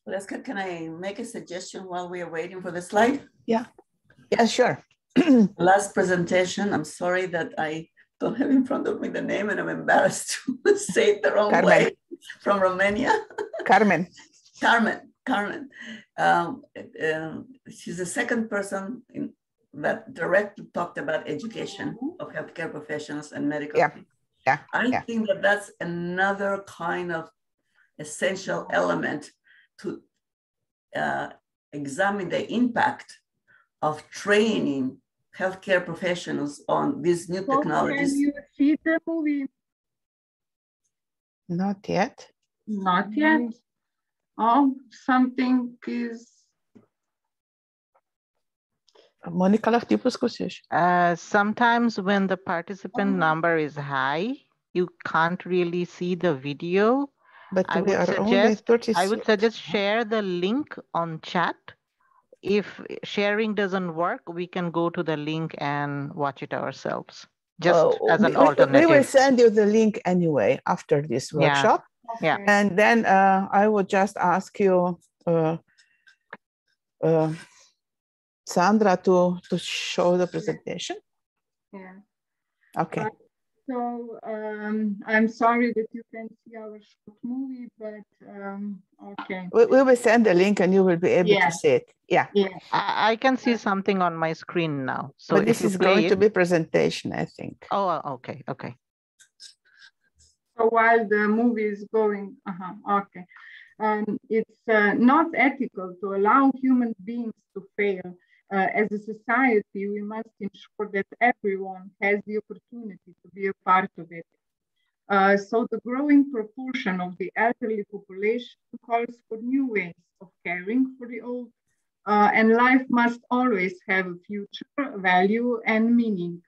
Leska, can I make a suggestion while we are waiting for the slide?
Yeah. Yeah, sure.
Last presentation, I'm sorry that I don't have in front of me the name and I'm embarrassed to say it the wrong way. From Romania.
Carmen.
Carmen. She's the second person that directly talked about education of healthcare professionals and medical people. I think that that's another kind of essential element to examine the impact of training healthcare professionals on these new technologies.
Can you see the movie?
Not yet.
Not yet. Oh, something is.
Monica Lachti,
sometimes when the participant number is high, you can't really see the video.
But
I would suggest share the link on chat. If sharing doesn't work, we can go to the link and watch it ourselves, just as an alternative.
We will send you the link anyway after this workshop.
Yeah.
And then I would just ask you, Sandra, to show the presentation.
Yeah.
Okay.
So I'm sorry that you can't see our short movie, but okay.
We will send the link and you will be able to see it. Yeah.
I can see something on my screen now. So
but this is going to be presentation, I think.
Oh, okay.
So while the movie is going, okay. It's not ethical to allow human beings to fail. As a society, we must ensure that everyone has the opportunity to be a part of it. So the growing proportion of the elderly population calls for new ways of caring for the old, and life must always have a future, value, and meaning.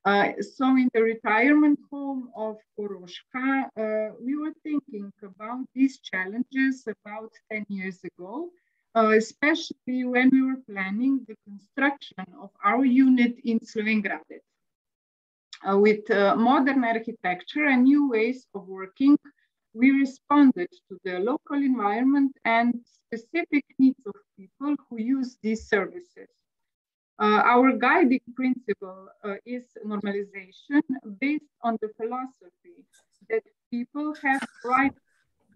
So in the retirement home of Koroshka, we were thinking about these challenges about 10 years ago, especially when we were planning the construction of our unit in Slovenj Gradec. With modern architecture and new ways of working, we responded to the local environment and specific needs of people who use these services. Our guiding principle is normalization based on the philosophy that people have the right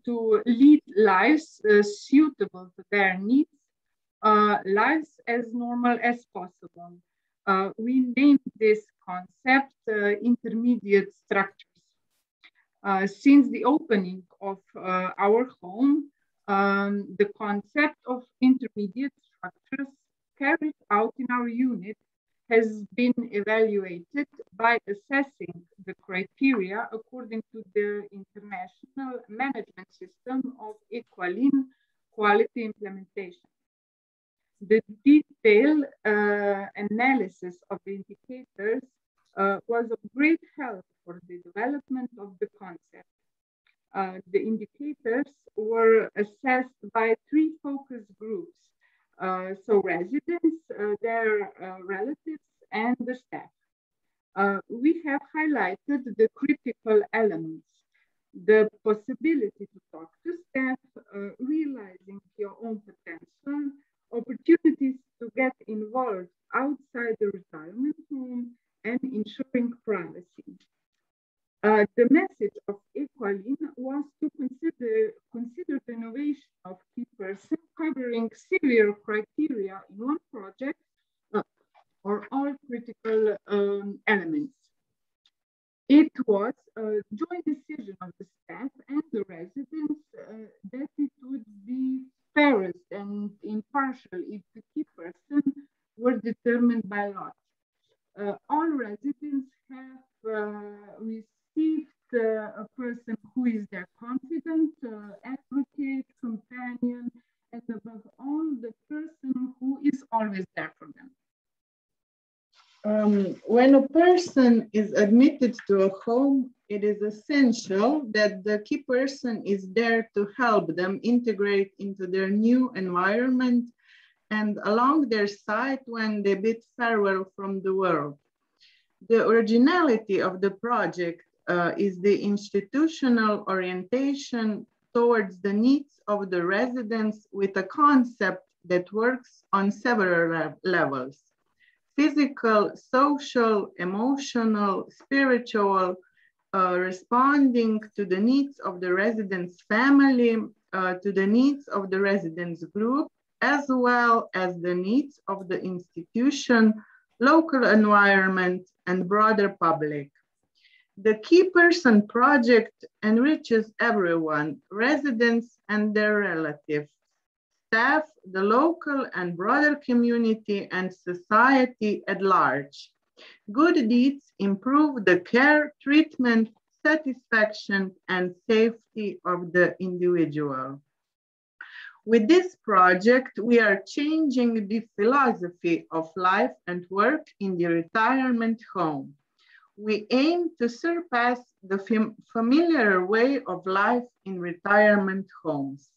to lead lives suitable to their needs, lives as normal as possible. We named this concept intermediate structures. Since the opening of our home, the concept of intermediate structures carried out in our unit has been evaluated by assessing the criteria according to the International Management System of Equaline Quality Implementation. The detailed analysis of the indicators was of great help for the development of the concept. The indicators were assessed by 3 focus groups. So residents, their relatives, and the staff. We have highlighted the critical elements, the possibility to talk to staff, realizing your own potential, opportunities to get involved outside the retirement home, and ensuring privacy. The message of Equalin was to consider the innovation of key person covering severe criteria in one project or all critical elements. It was a joint decision of the staff and the residents that it would be fairest and impartial if the key person were determined by lot. All residents have received a person who is their confidant, advocate, companion, and above all, the person who is always there for them. When a person is admitted to a home, it is essential that the key person is there to help them integrate into their new environment and along their side when they bid farewell from the world. The originality of the project is the institutional orientation towards the needs of the residents with a concept that works on several levels: physical, social, emotional, spiritual, responding to the needs of the residents' family, to the needs of the residents' group, as well as the needs of the institution, local environment, and broader public. The Key Person project enriches everyone, residents and their relatives, staff, the local and broader community, and society at large. Good deeds improve the care, treatment, satisfaction, and safety of the individual. With this project, we are changing the philosophy of life and work in the retirement home. We aim to surpass the familiar way of life in retirement homes.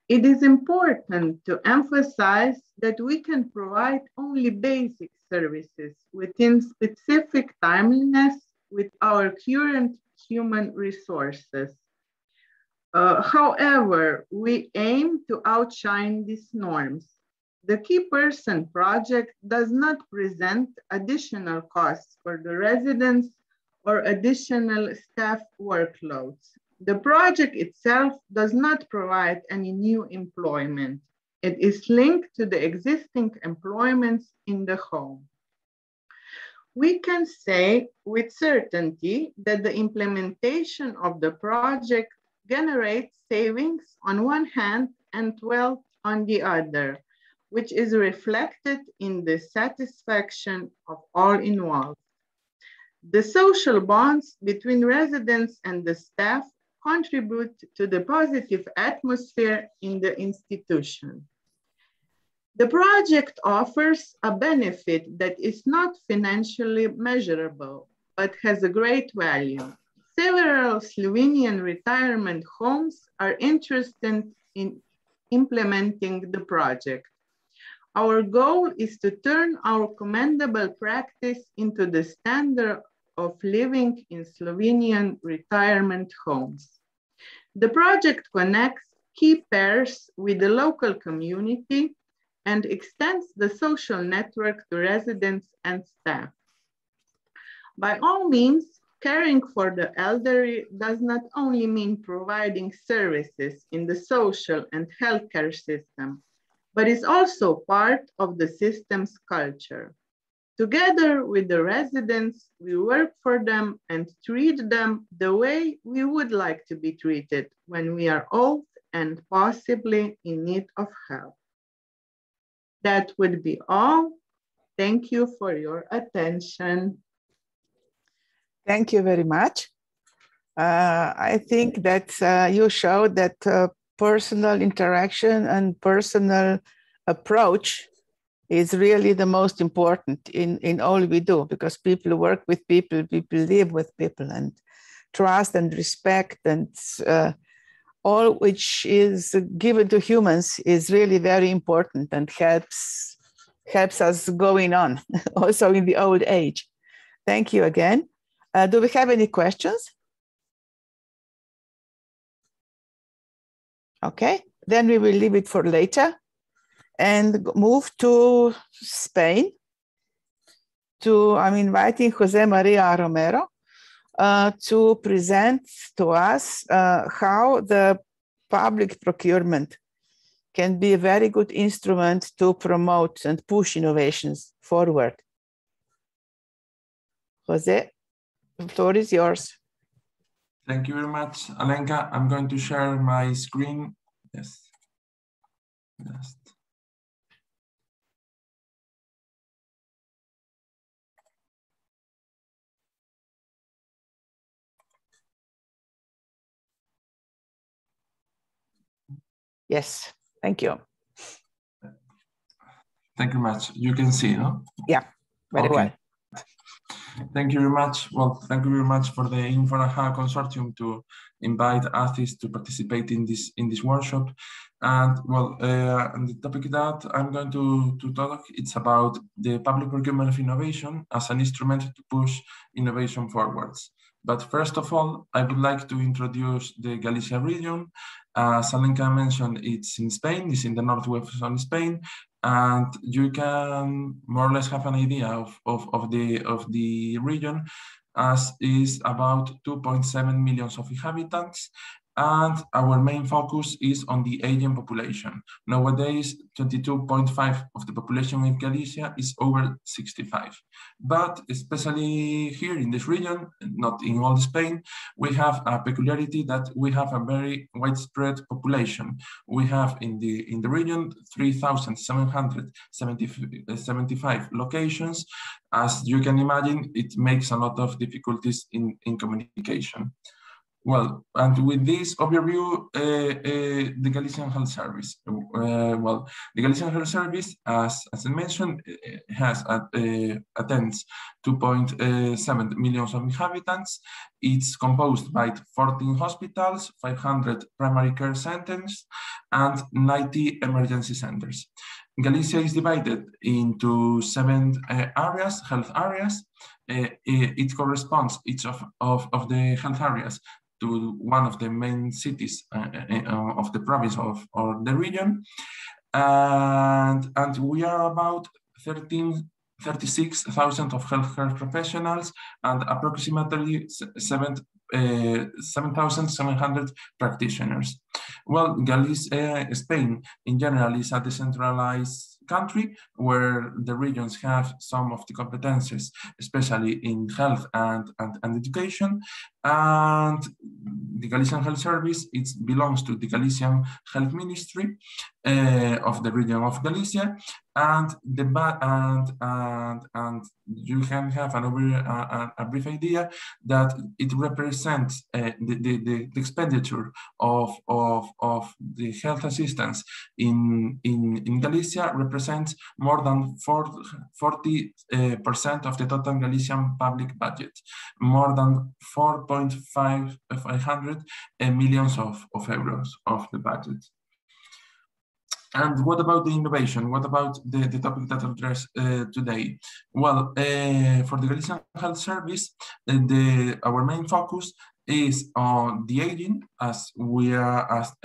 It is important to emphasize that we can provide only basic services within specific timeliness with our current human resources. However, we aim to outshine these norms. The Key Person project does not present additional costs for the residents or additional staff workloads. The project itself does not provide any new employment. It is linked to the existing employments in the home. We can say with certainty that the implementation of the project generates savings on one hand and wealth on the other, which is reflected in the satisfaction of all involved. The social bonds between residents and the staff contribute to the positive atmosphere in the institution. The project offers a benefit that is not financially measurable, but has a great value. Several Slovenian retirement homes are interested in implementing the project. Our goal is to turn our commendable practice into the standard of living in Slovenian retirement homes. The project connects key pairs with the local community and extends the social network to residents and staff. By all means, caring for the elderly does not only mean providing services in the social and healthcare system, but is also part of the system's culture. Together with the residents, we work for them and treat them the way we would like to be treated when we are old and possibly in need of help. That would be all. Thank you for your attention.
Thank you very much. I think that you showed that personal interaction and personal approach is really the most important in all we do, because people work with people, people live with people, and trust and respect and all which is given to humans is really very important and helps us going on also in the old age. Thank you again. Do we have any questions? Okay, then we will leave it for later and move to Spain. I'm inviting Jose Maria Romero. to present to us how the public procurement can be a very good instrument to promote and push innovations forward. Jose, the floor is yours.
Thank you very much, Alenka. I'm going to share my screen. Yes. Just.
Yes, thank you.
Thank you very much. You can see, no?
Yeah, very well.
Thank you very much. Well, thank you very much for the IN-4-AHA consortium to invite ATHIS to participate in this workshop. And well, the topic that I'm going to talk, it's about the public procurement of innovation as an instrument to push innovation forwards. But first of all, I would like to introduce the Galicia region. As Alenka mentioned, it's in Spain, it's in the northwest of Spain, and you can more or less have an idea of the region, as is about 2.7 million of inhabitants. And our main focus is on the aging population. Nowadays, 22.5% of the population in Galicia is over 65. But especially here in this region, not in all Spain, we have a peculiarity that we have a very widespread population. We have in the region 3,775 locations. As you can imagine, it makes a lot of difficulties in communication. Well, and with this overview, the Galician Health Service. Well, the Galician Health Service, as I mentioned, has attends 2.7 million of inhabitants. It's composed by 14 hospitals, 500 primary care centers, and 90 emergency centers. Galicia is divided into 7 areas, health areas. It corresponds, each of the health areas, to one of the main cities of the province or the region. And we are about 36,000 of healthcare professionals and approximately 7,700 practitioners. Well, Galicia, Spain in general is a decentralized country where the regions have some of the competences, especially in health and education. And the Galician Health Service, it belongs to the Galician Health Ministry of the region of Galicia, and you can have a brief idea that it represents the expenditure of the health assistance in Galicia represents more than 40% of the total Galician public budget, more than 4.5 million of euros of the budget. And what about the innovation? What about the topic that I addressed today? Well, for the Galician Health Service, our main focus is on the aging, as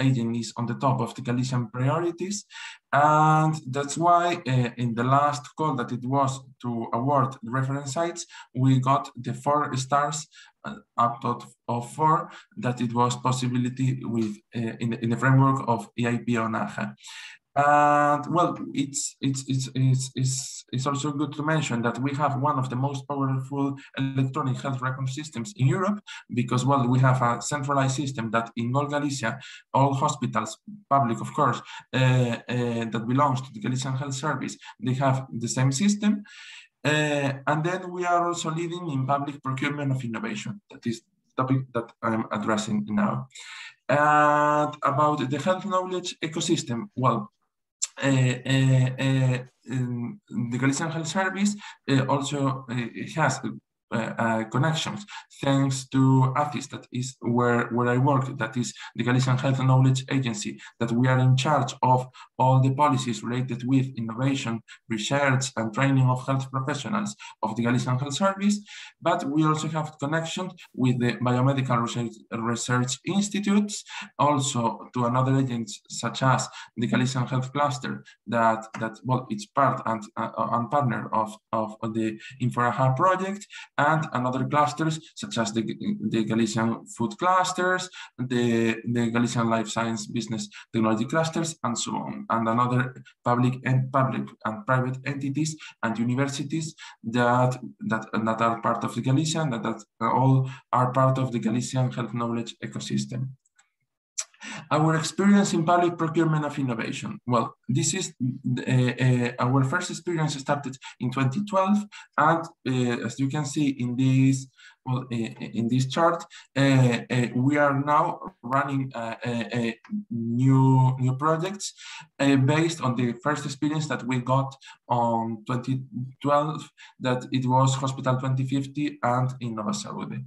aging is on the top of the Galician priorities. And that's why in the last call that it was to award the reference sites, we got the 4 stars out of 4 that it was possibility with in the framework of IN-4-AHA. And well, it's also good to mention that we have one of the most powerful electronic health record systems in Europe, because well, we have a centralized system that in all Galicia, all hospitals, public of course, that belongs to the Galician Health Service, they have the same system. And then we are also leading in public procurement of innovation. That is the topic that I'm addressing now. And about the health knowledge ecosystem, well, the Galician Health Service also has connections thanks to ATHIS, that is where I work, that is the Galician Health Knowledge Agency, that we are in charge of all the policies related with innovation, research and training of health professionals of the Galician Health Service. But we also have connections with the biomedical research institutes, also to another agencies such as the Galician Health Cluster, that well, it's part and partner of the IN-4-AHA project. and another clusters such as the Galician food clusters, the Galician life science business technology clusters, and so on, and another public and private entities and universities that are part of the Galician, that all are part of the Galician health knowledge ecosystem. Our experience in public procurement of innovation. Well, this is our first experience started in 2012, and as you can see in this, well, in this chart, we are now running new projects based on the first experience that we got on 2012, that it was Hospital 2050 and Innova Saúde.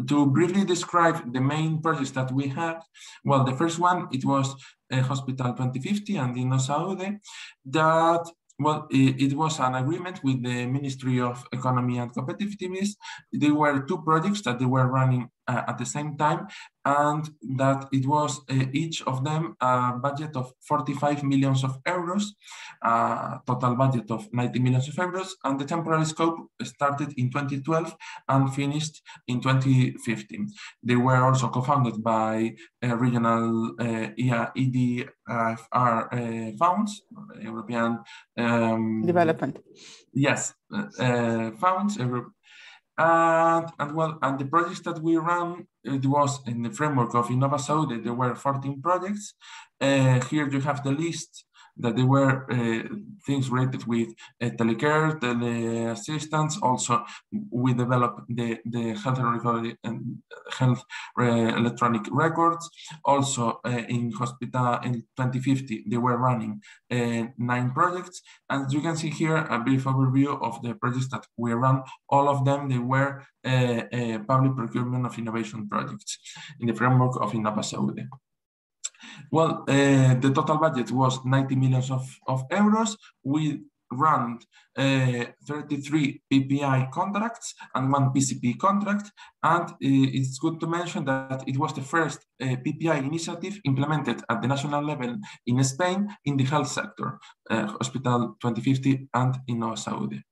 To briefly describe the main projects that we had, well, the first one, it was Hospital 2050 and Innova Saúde, that, well, it was an agreement with the Ministry of Economy and Competitiveness. There were two projects that they were running at the same time, and that it was each of them a budget of 45 millions of euros, total budget of 90 millions of euros, and the temporary scope started in 2012 and finished in 2015. They were also co-founded by regional EDFR funds, European
Development.
Yes, funds. And the projects that we ran, it was in the framework of Innova Saúde. There were 14 projects. Here you have the list that there were things related with telecare, teleassistance. Also, we developed the health recovery and health electronic records. Also, in Hospital in 2050, they were running 9 projects. And you can see here a brief overview of the projects that we ran. All of them, they were public procurement of innovation projects in the framework of Innova Saúde. Well, the total budget was 90 millions of euros. We ran 33 PPI contracts and 1 PCP contract. And it's good to mention that it was the first PPI initiative implemented at the national level in Spain in the health sector, Hospital 2050 and Innova Saúde.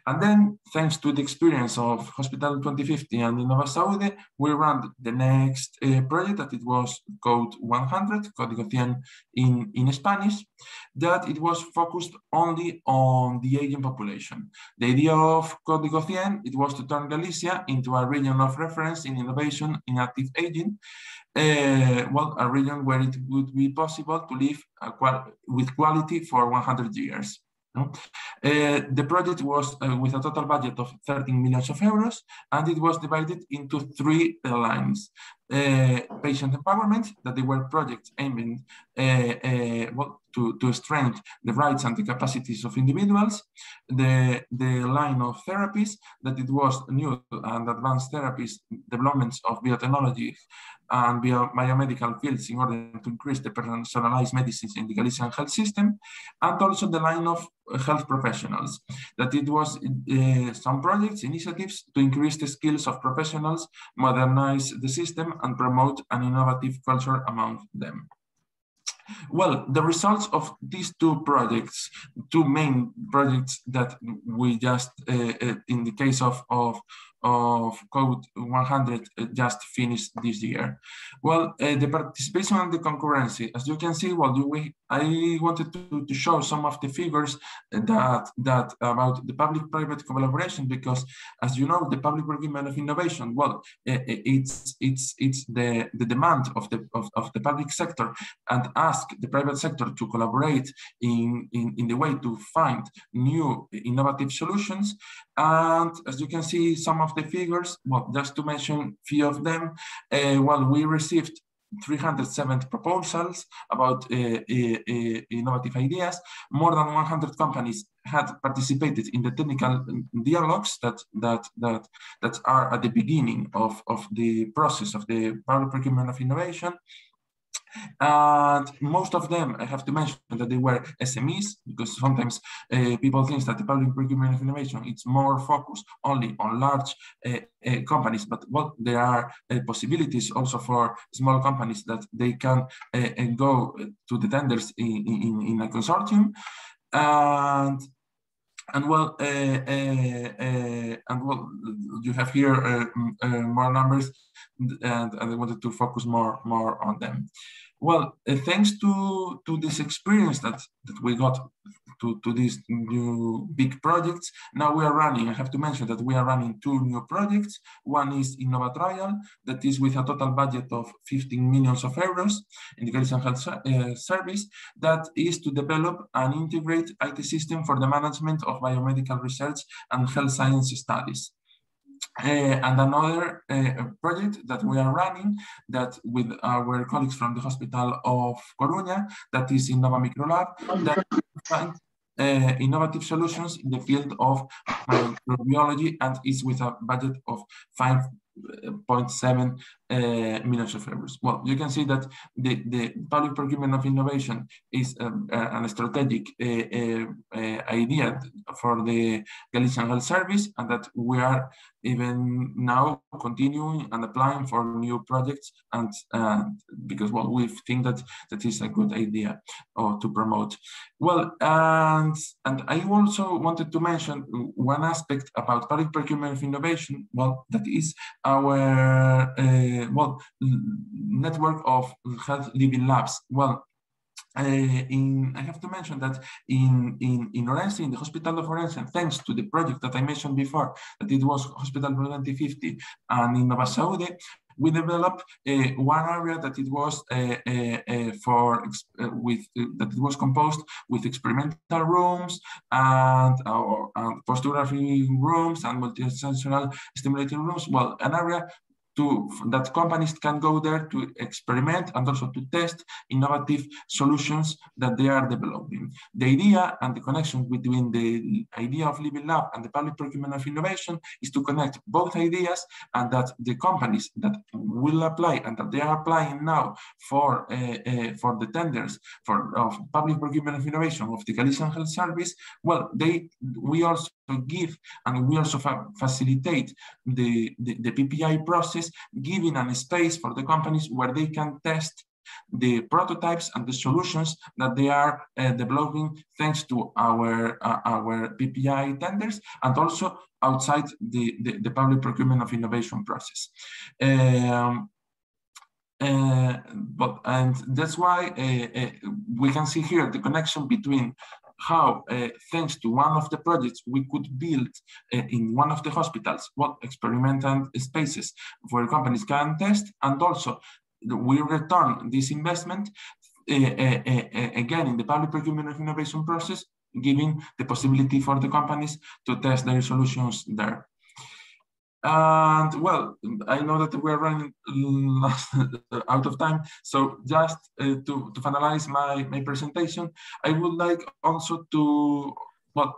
And then, thanks to the experience of Hospital 2050 and Innova Saúde, we ran the next project that it was Code 100, Código 100 in Spanish, that it was focused only on the aging population. The idea of Código 100, it was to turn Galicia into a region of reference in innovation in active aging, well, a region where it would be possible to live with quality for 100 years. The project was with a total budget of 13 millions of euros, and it was divided into 3 lines. Patient empowerment, that they were projects aiming well, to strengthen the rights and the capacities of individuals. The line of therapies, that it was new and advanced therapies, developments of biotechnology and biomedical fields in order to increase the personalized medicines in the Galician health system, and also the line of health professionals, that it was some projects, initiatives to increase the skills of professionals, modernize the system, and promote an innovative culture among them. Well, the results of these 2 projects, 2 main projects that we just, in the case of Code 100, just finished this year. Well, the participation and the concurrency, as you can see, well, I wanted to show some of the figures that about the public-private collaboration, because, as you know, the public procurement of innovation, well, it's the demand of the public sector, and ask the private sector to collaborate in the way to find new innovative solutions. And as you can see, some of the figures, well, just to mention a few of them, well, we received 370 proposals about innovative ideas. More than 100 companies had participated in the technical dialogues that are at the beginning of the process of the public procurement of innovation. And most of them, I have to mention that they were SMEs, because sometimes people think that the public procurement of innovation, it's more focused only on large companies, but well, there are possibilities also for small companies that they can go to the tenders in a consortium. And well, and well, you have here more numbers, and I wanted to focus more on them. Well, thanks to this experience that we got to these new big projects, now we are running, I have to mention that we are running 2 new projects. One is Innova Trial, that is with a total budget of 15 million euros in the Galician Health Service, that is to develop an integrated IT system for the management of biomedical research and health science studies. And another project that we are running, that with our colleagues from the Hospital of Coruña, that is Innova Microlab, that find innovative solutions in the field of microbiology, and is with a budget of 5.7 million euros. Well, you can see that the public procurement of innovation is a strategic idea for the Galician Health Service, and that we are even now continuing and applying for new projects, and because well, we think that is a good idea to promote. Well, and I also wanted to mention one aspect about public procurement of innovation. Well, that is our network of health living labs. Well, I have to mention that in Orense, in the Hospital of Orense, thanks to the project that I mentioned before, that it was Hospital 2050 and in Nova Saúde, we developed one area that it was that it was composed with experimental rooms and postography rooms and multisensory stimulating rooms. Well, an area that companies can go there to experiment and also to test innovative solutions that they are developing. The idea and the connection between the idea of Living Lab and the public procurement of innovation is to connect both ideas, and that the companies that will apply and that they are applying now for the tenders of public procurement of innovation of the Galician Health Service, well, we also give and we also facilitate the PPI process, giving a space for the companies where they can test the prototypes and the solutions that they are developing thanks to our PPI tenders, and also outside the public procurement of innovation process. And that's why we can see here the connection between how, thanks to one of the projects, we could build in one of the hospitals experimental spaces where companies can test, and also we return this investment again in the public procurement of innovation process, giving the possibility for the companies to test their solutions there. And well, I know that we are running out of time, so just to finalize my presentation, I would like also to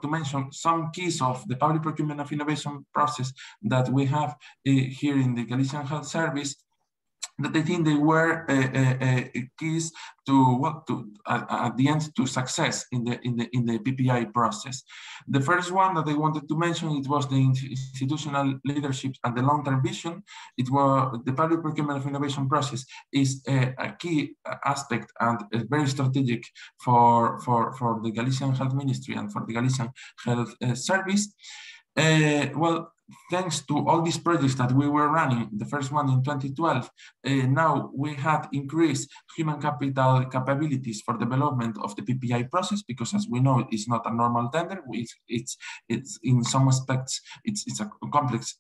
mention some keys of the public procurement of innovation process that we have here in the Galician Health Service, that I think they were keys at the end to success in the PPI process. The first one that I wanted to mention, it was the institutional leadership and the long-term vision. It was the public procurement of innovation process is a key aspect and very strategic for the Galician Health Ministry and for the Galician Health Service. Well, thanks to all these projects that we were running, the first one in 2012, now we had increased human capital capabilities for development of the PPI process, because as we know, it's not a normal tender. It's in some aspects, it's a complex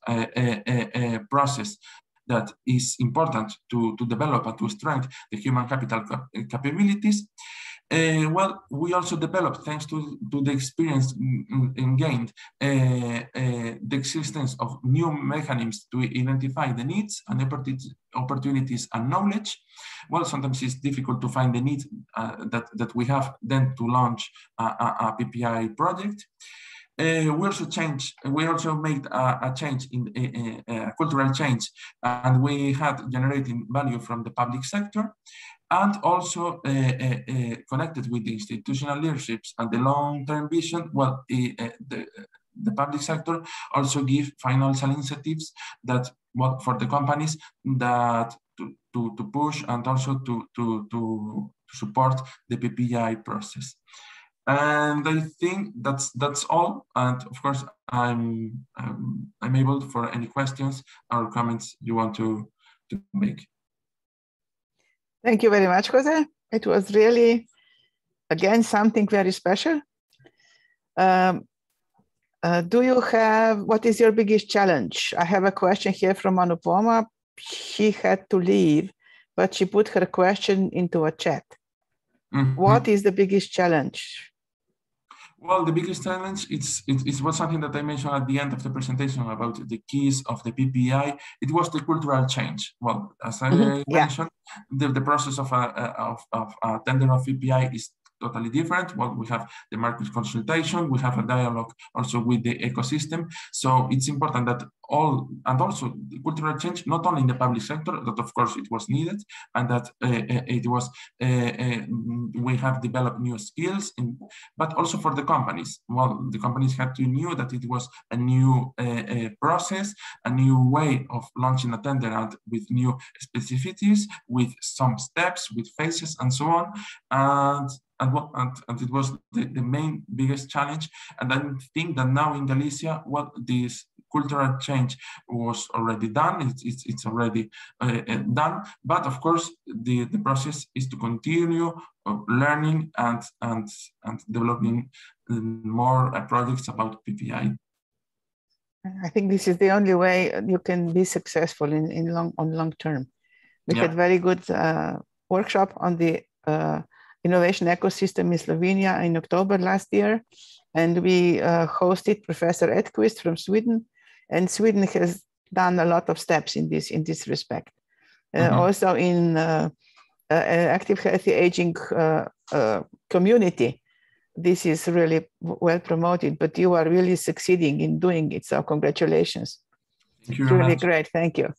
process that is important to develop and to strengthen the human capital capabilities. Well, we also developed, thanks to the experience gained, the existence of new mechanisms to identify the needs and opportunities and knowledge. Well, sometimes it's difficult to find the needs that we have then to launch a PPI project. We also made a change in a cultural change, and we had generating value from the public sector, and also connected with the institutional leaderships and the long-term vision. Well, the public sector also give financial incentives that for the companies that to push and also to support the PPI process. And I think that's all. And of course, I'm able for any questions or comments you want to make.
Thank you very much, Jose. It was really, again, something very special. Do you have, what is your biggest challenge? I have a question here from Anupama. She had to leave, but she put her question into a chat. Mm-hmm. What is the biggest challenge?
Well, the biggest challenge, it was something that I mentioned at the end of the presentation about the keys of the PPI. It was the cultural change. Well, as I mentioned, the process of a tender of PPI is totally different. Well, we have the market consultation, we have a dialogue also with the ecosystem. So it's important that also the cultural change, not only in the public sector, that of course it was needed, and that we have developed new skills, but also for the companies. Well, the companies had to know that it was a new process, a new way of launching a tender and with new specificities, with some steps, with phases and so on. And it was the main biggest challenge. And I think that now in Galicia, well, this cultural change was already done. It's already done. But of course, the process is to continue learning and developing more projects about PPI.
I think this is the only way you can be successful on long term. We had very good workshop on the innovation ecosystem in Slovenia in October last year, and we hosted Professor Edquist from Sweden, and Sweden has done a lot of steps in this respect. Also in active healthy aging community, this is really well promoted, but you are really succeeding in doing it, so congratulations.
Thank you
very much. Really great, thank you.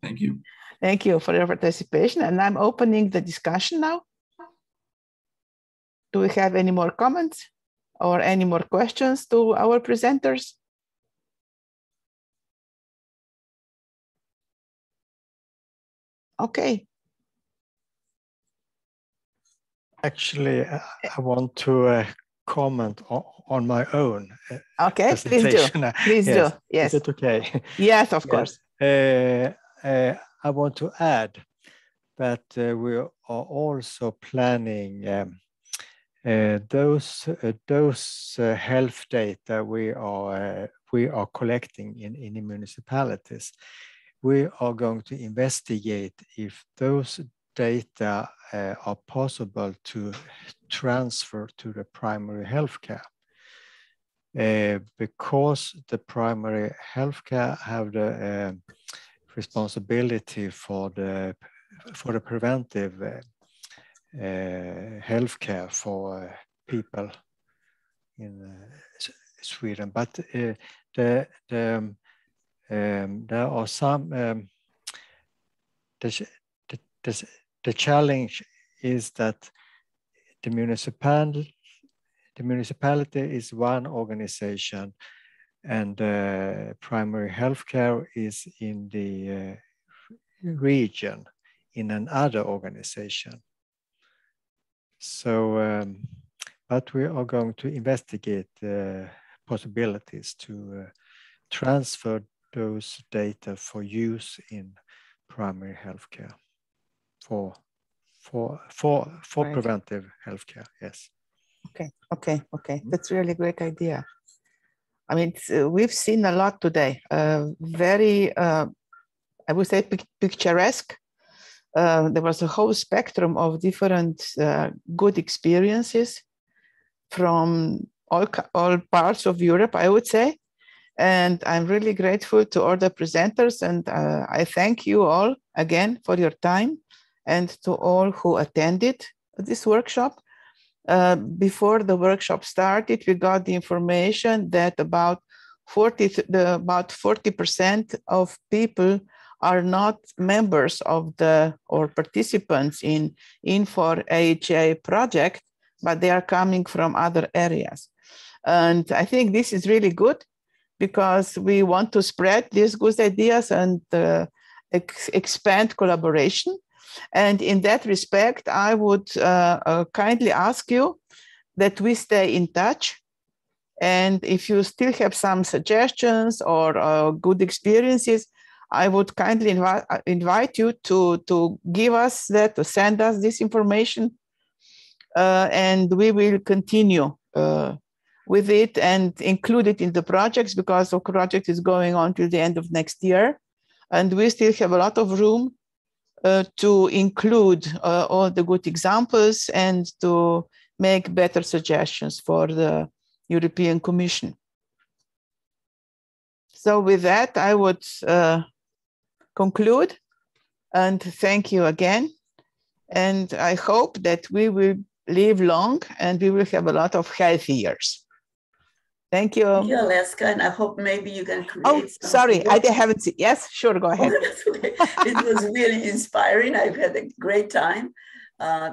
Thank you.
Thank you for your participation, and I'm opening the discussion now. Do we have any more comments or any more questions to our presenters? Okay.
Actually, I want to comment on my own
presentation. Please do. Yes.
Is it okay?
Yes, of course.
I want to add that we are also planning those health data we are collecting in the municipalities. We are going to investigate if those data are possible to transfer to the primary healthcare, because the primary healthcare have the responsibility for the preventive healthcare for people in Sweden. But there are some. The challenge is that the municipality is one organization, and primary healthcare is in the region in another organization. So, but we are going to investigate possibilities to transfer those data for use in primary healthcare, for preventive healthcare. Yes.
Okay. That's really a great idea. I mean, we've seen a lot today. Very, I would say, picturesque. There was a whole spectrum of different good experiences from all parts of Europe, I would say. And I'm really grateful to all the presenters, and I thank you all again for your time, and to all who attended this workshop. Before the workshop started, we got the information that about 40% of people are not members of or participants in IN-4-AHA project, but they are coming from other areas. And I think this is really good, because we want to spread these good ideas and expand collaboration. And in that respect, I would kindly ask you that we stay in touch. And if you still have some suggestions or good experiences, I would kindly invite you to give us that, to send us this information, and we will continue with it and include it in the projects, because the project is going on till the end of next year. And we still have a lot of room to include all the good examples and to make better suggestions for the European Commission. So with that, I would conclude and thank you again. And I hope that we will live long and we will have a lot of healthy years. Thank you.
Thank you, Alaska, and I hope maybe you can create.
Oh, sorry, I haven't seen. Yes, sure, go ahead.
Oh, that's okay. It was really inspiring. I've had a great time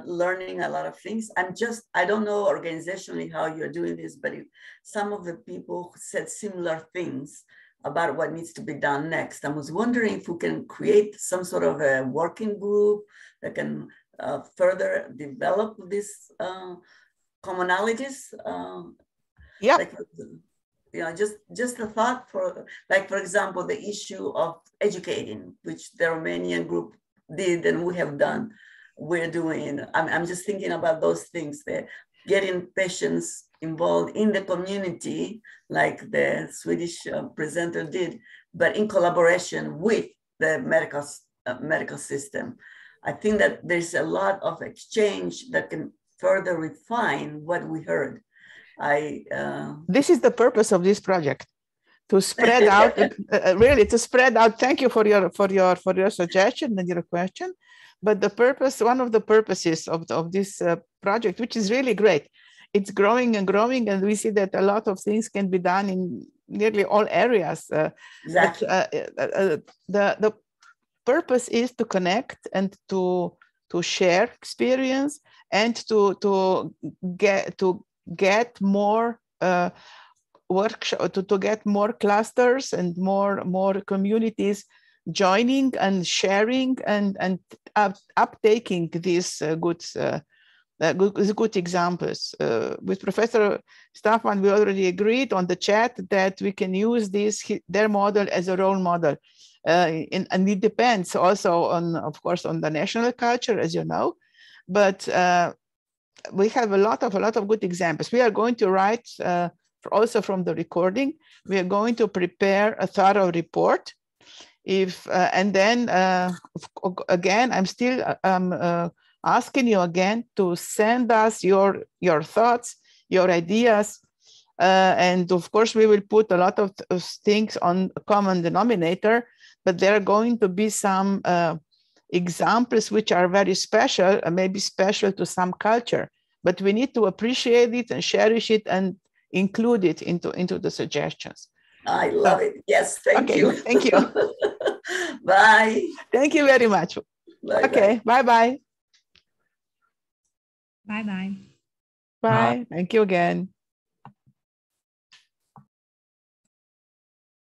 learning a lot of things. I don't know organizationally how you're doing this, but some of the people said similar things about what needs to be done next. I was wondering if we can create some sort of a working group that can further develop these commonalities.
Yeah.
Like, you know, just a thought for, like, for example, the issue of educating, which the Romanian group did and we have done, we're doing. I'm just thinking about those things there, getting patients involved in the community, like the Swedish presenter did, but in collaboration with the medical system. I think that there's a lot of exchange that can further refine what we heard.
This is the purpose of this project, to spread out, really to spread out. Thank you for your suggestion and your question. But the purpose, one of the purposes of this project, which is really great, it's growing and growing, and we see that a lot of things can be done in nearly all areas.
Exactly.
The purpose is to connect and to share experience and to get more workshop, to get more clusters and more communities joining and sharing and uptaking these good examples. With Professor Staffan, we already agreed on the chat that we can use their model as a role model. And it depends also on, of course, on the national culture, as you know, but we have a lot of good examples. We are going to write also from the recording. We are going to prepare a thorough report. And then again, I'm still asking you again to send us your thoughts, your ideas, and of course we will put a lot of things on a common denominator. But there are going to be some examples which are very special, maybe special to some culture, but we need to appreciate it and cherish it and include it into the suggestions.
I love it. Yes, thank you.
Thank you.
Bye.
Thank you very much.
Bye,
okay, bye-bye.
Bye-bye.
Bye. Thank you again.